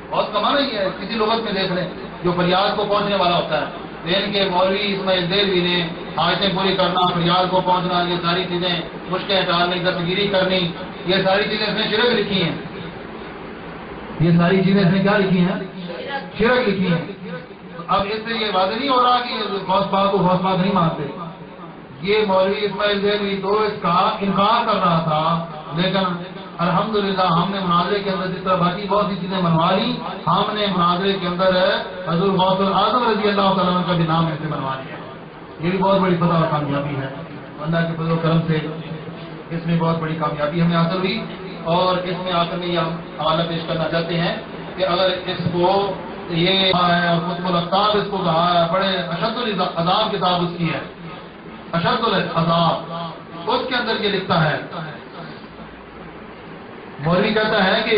بہت کمانا ہی ہے، کسی لغت میں دیکھ لیں جو فریاد کو پہنچنے والا ہوتا ہے. ان کے مولوی اسماعیل دہلوی نے حاجتیں پوری کرنا، فریاد کو پہنچنا، یہ ساری چیزیں مشکلیں ٹالنے، دستگیری کرنی، یہ ساری چیزیں اس نے شرک لکھی ہیں. یہ ساری چیزیں اس نے کیا لکھی ہیں؟ شرک لکھی ہیں. اب اس سے یہ واضح نہیں ہو رہا کہ غوث پاک کو غوث پاک نہیں مانتے. یہ مولوی اسماعیل دہلوی تو اس کا انکار کر رہا تھا، لیکن الحمدللہ ہم نے مناظرے کے اندر جس طرح باقی بہت سی چیزیں منوا لی، ہم نے مناظرے کے اندر حضور غوث الاعظم رضی اللہ تعالیٰ عنہ کا بھی نام ایسے منوا لیا. یہ بھی بہت بڑی فتح اور کامیابی ہے. اللہ کے فضل و کرم سے اس میں بہت بڑی کامیابی ہمیں حاصل ہوئی. اور اس میں آ کر میں یہ حوالہ پیش کرنا چاہتے ہیں کہ اگر اس کو یہ ہے اور قطب الافطاب اس کو کہا ہے، بڑے اشد العذاب کتاب اس کی ہے، اشد العذاب. اس کے اندر یہ لکھتا ہے، مولوی کہتا ہے کہ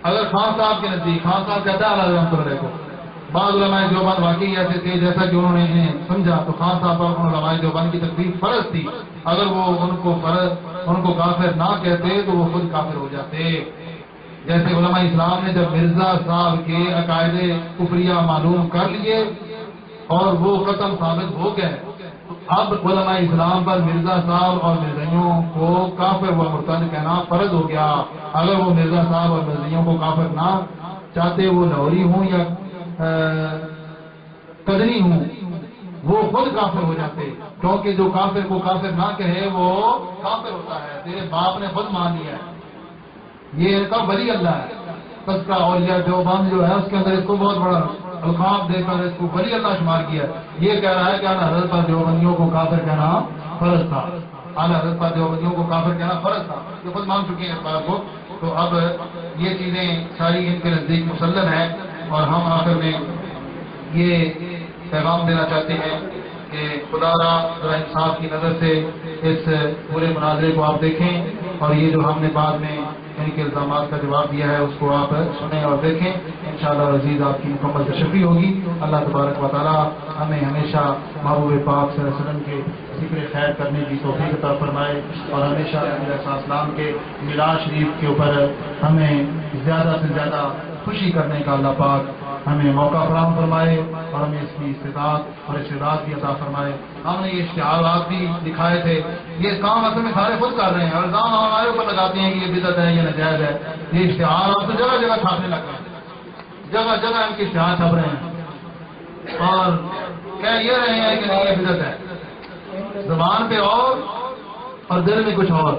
اگر خان صاحب کے نزدیک، خان صاحب کہتا ہے علیہ رحمۃ اللہ کو، بعض علماء دیوبند واقعی ایسے تھے جیسا کہ انہوں نے انہیں سمجھا تو خان صاحب پر علماء دیوبند کی تکلیف فرض تھی. اگر وہ ان کو کافر نہ کہتے تو وہ خود کافر ہو جاتے. جیسے علماء اسلام نے جب مرزا صاحب کے عقائد کفریہ معلوم کر لیے اور وہ ختم ثابت ہو گئے، اب علماء اسلام پر مرزا صاحب اور مرزائیوں کو کافر و مرتد کہنا فرض ہو گیا. اگر وہ مرزا صاحب اور مرزائیوں کو کافر نہ چاہتے، وہ لاہوری ہوں یا قدری ہوں، وہ خود کافر ہو جاتے. کیونکہ جو کافر کو کافر نہ کہے وہ کافر ہوتا ہے. تیرے باپ نے خود مان لیا ہے. یہ ان کا ولی اللہ ہے. تذکرہ اولیاء دیوبند جو ہے اس کے اندر اس کو بہت بڑا القاب دے کر اس کو ولی اللہ شمار کیا. یہ کہہ رہا ہے کہ اعلیٰ حضرت پر دیوبندیوں کو کافر کہنا فرض تھا. اعلیٰ حضرت پر دیوبندیوں کو کافر کہنا فرض تھا. یہ خود مان چکے ہیں اس بات کو. تو اب یہ چیزیں ساری ان کے نزدیک مسلم ہیں. اور ہم آخر میں یہ پیغام دینا چاہتے ہیں کہ خدا را ذرا انصاف کی نظر سے اس پورے مناظرے کو آپ دیکھیں اور یہ جو ہم نے بعد میں ان کے الزامات کا جواب دیا ہے اس کو آپ سنیں اور دیکھیں. انشاءاللہ عزیز آپ کی مکمل تشفی ہوگی. اللہ تبارک و تعالی ہمیں ہمیشہ محبوب پاک صلی اللہ علیہ وسلم کے ذکر خیر کرنے کی توفیق عطا فرمائے اور ہمیشہ نبی علیہ السلام کے میلاد شریف کے اوپر ہمیں زیادہ سے زیادہ خوشی کرنے کا اللہ پاک ہمیں موقع فراہم فرمائے اور ہمیں اس کی استطاعت اور استعداد بھی عطا فرمائے. ہم نے یہ اشتہارات بھی دکھائے تھے، یہ کام اصل میں سارے خود کر رہے ہیں اور الزام ہمارے اوپر لگاتے ہیں کہ یہ بدعت ہے، یہ ناجائز ہے. یہ اشتہار آپ تو جگہ جگہ چھاپنے لگ رہے ہیں، جگہ جگہ ان کے اشتہار چھپ رہے ہیں اور کہہ یہ رہے ہیں کہ نہیں یہ بدعت ہے، زبان پہ اور دل میں کچھ اور.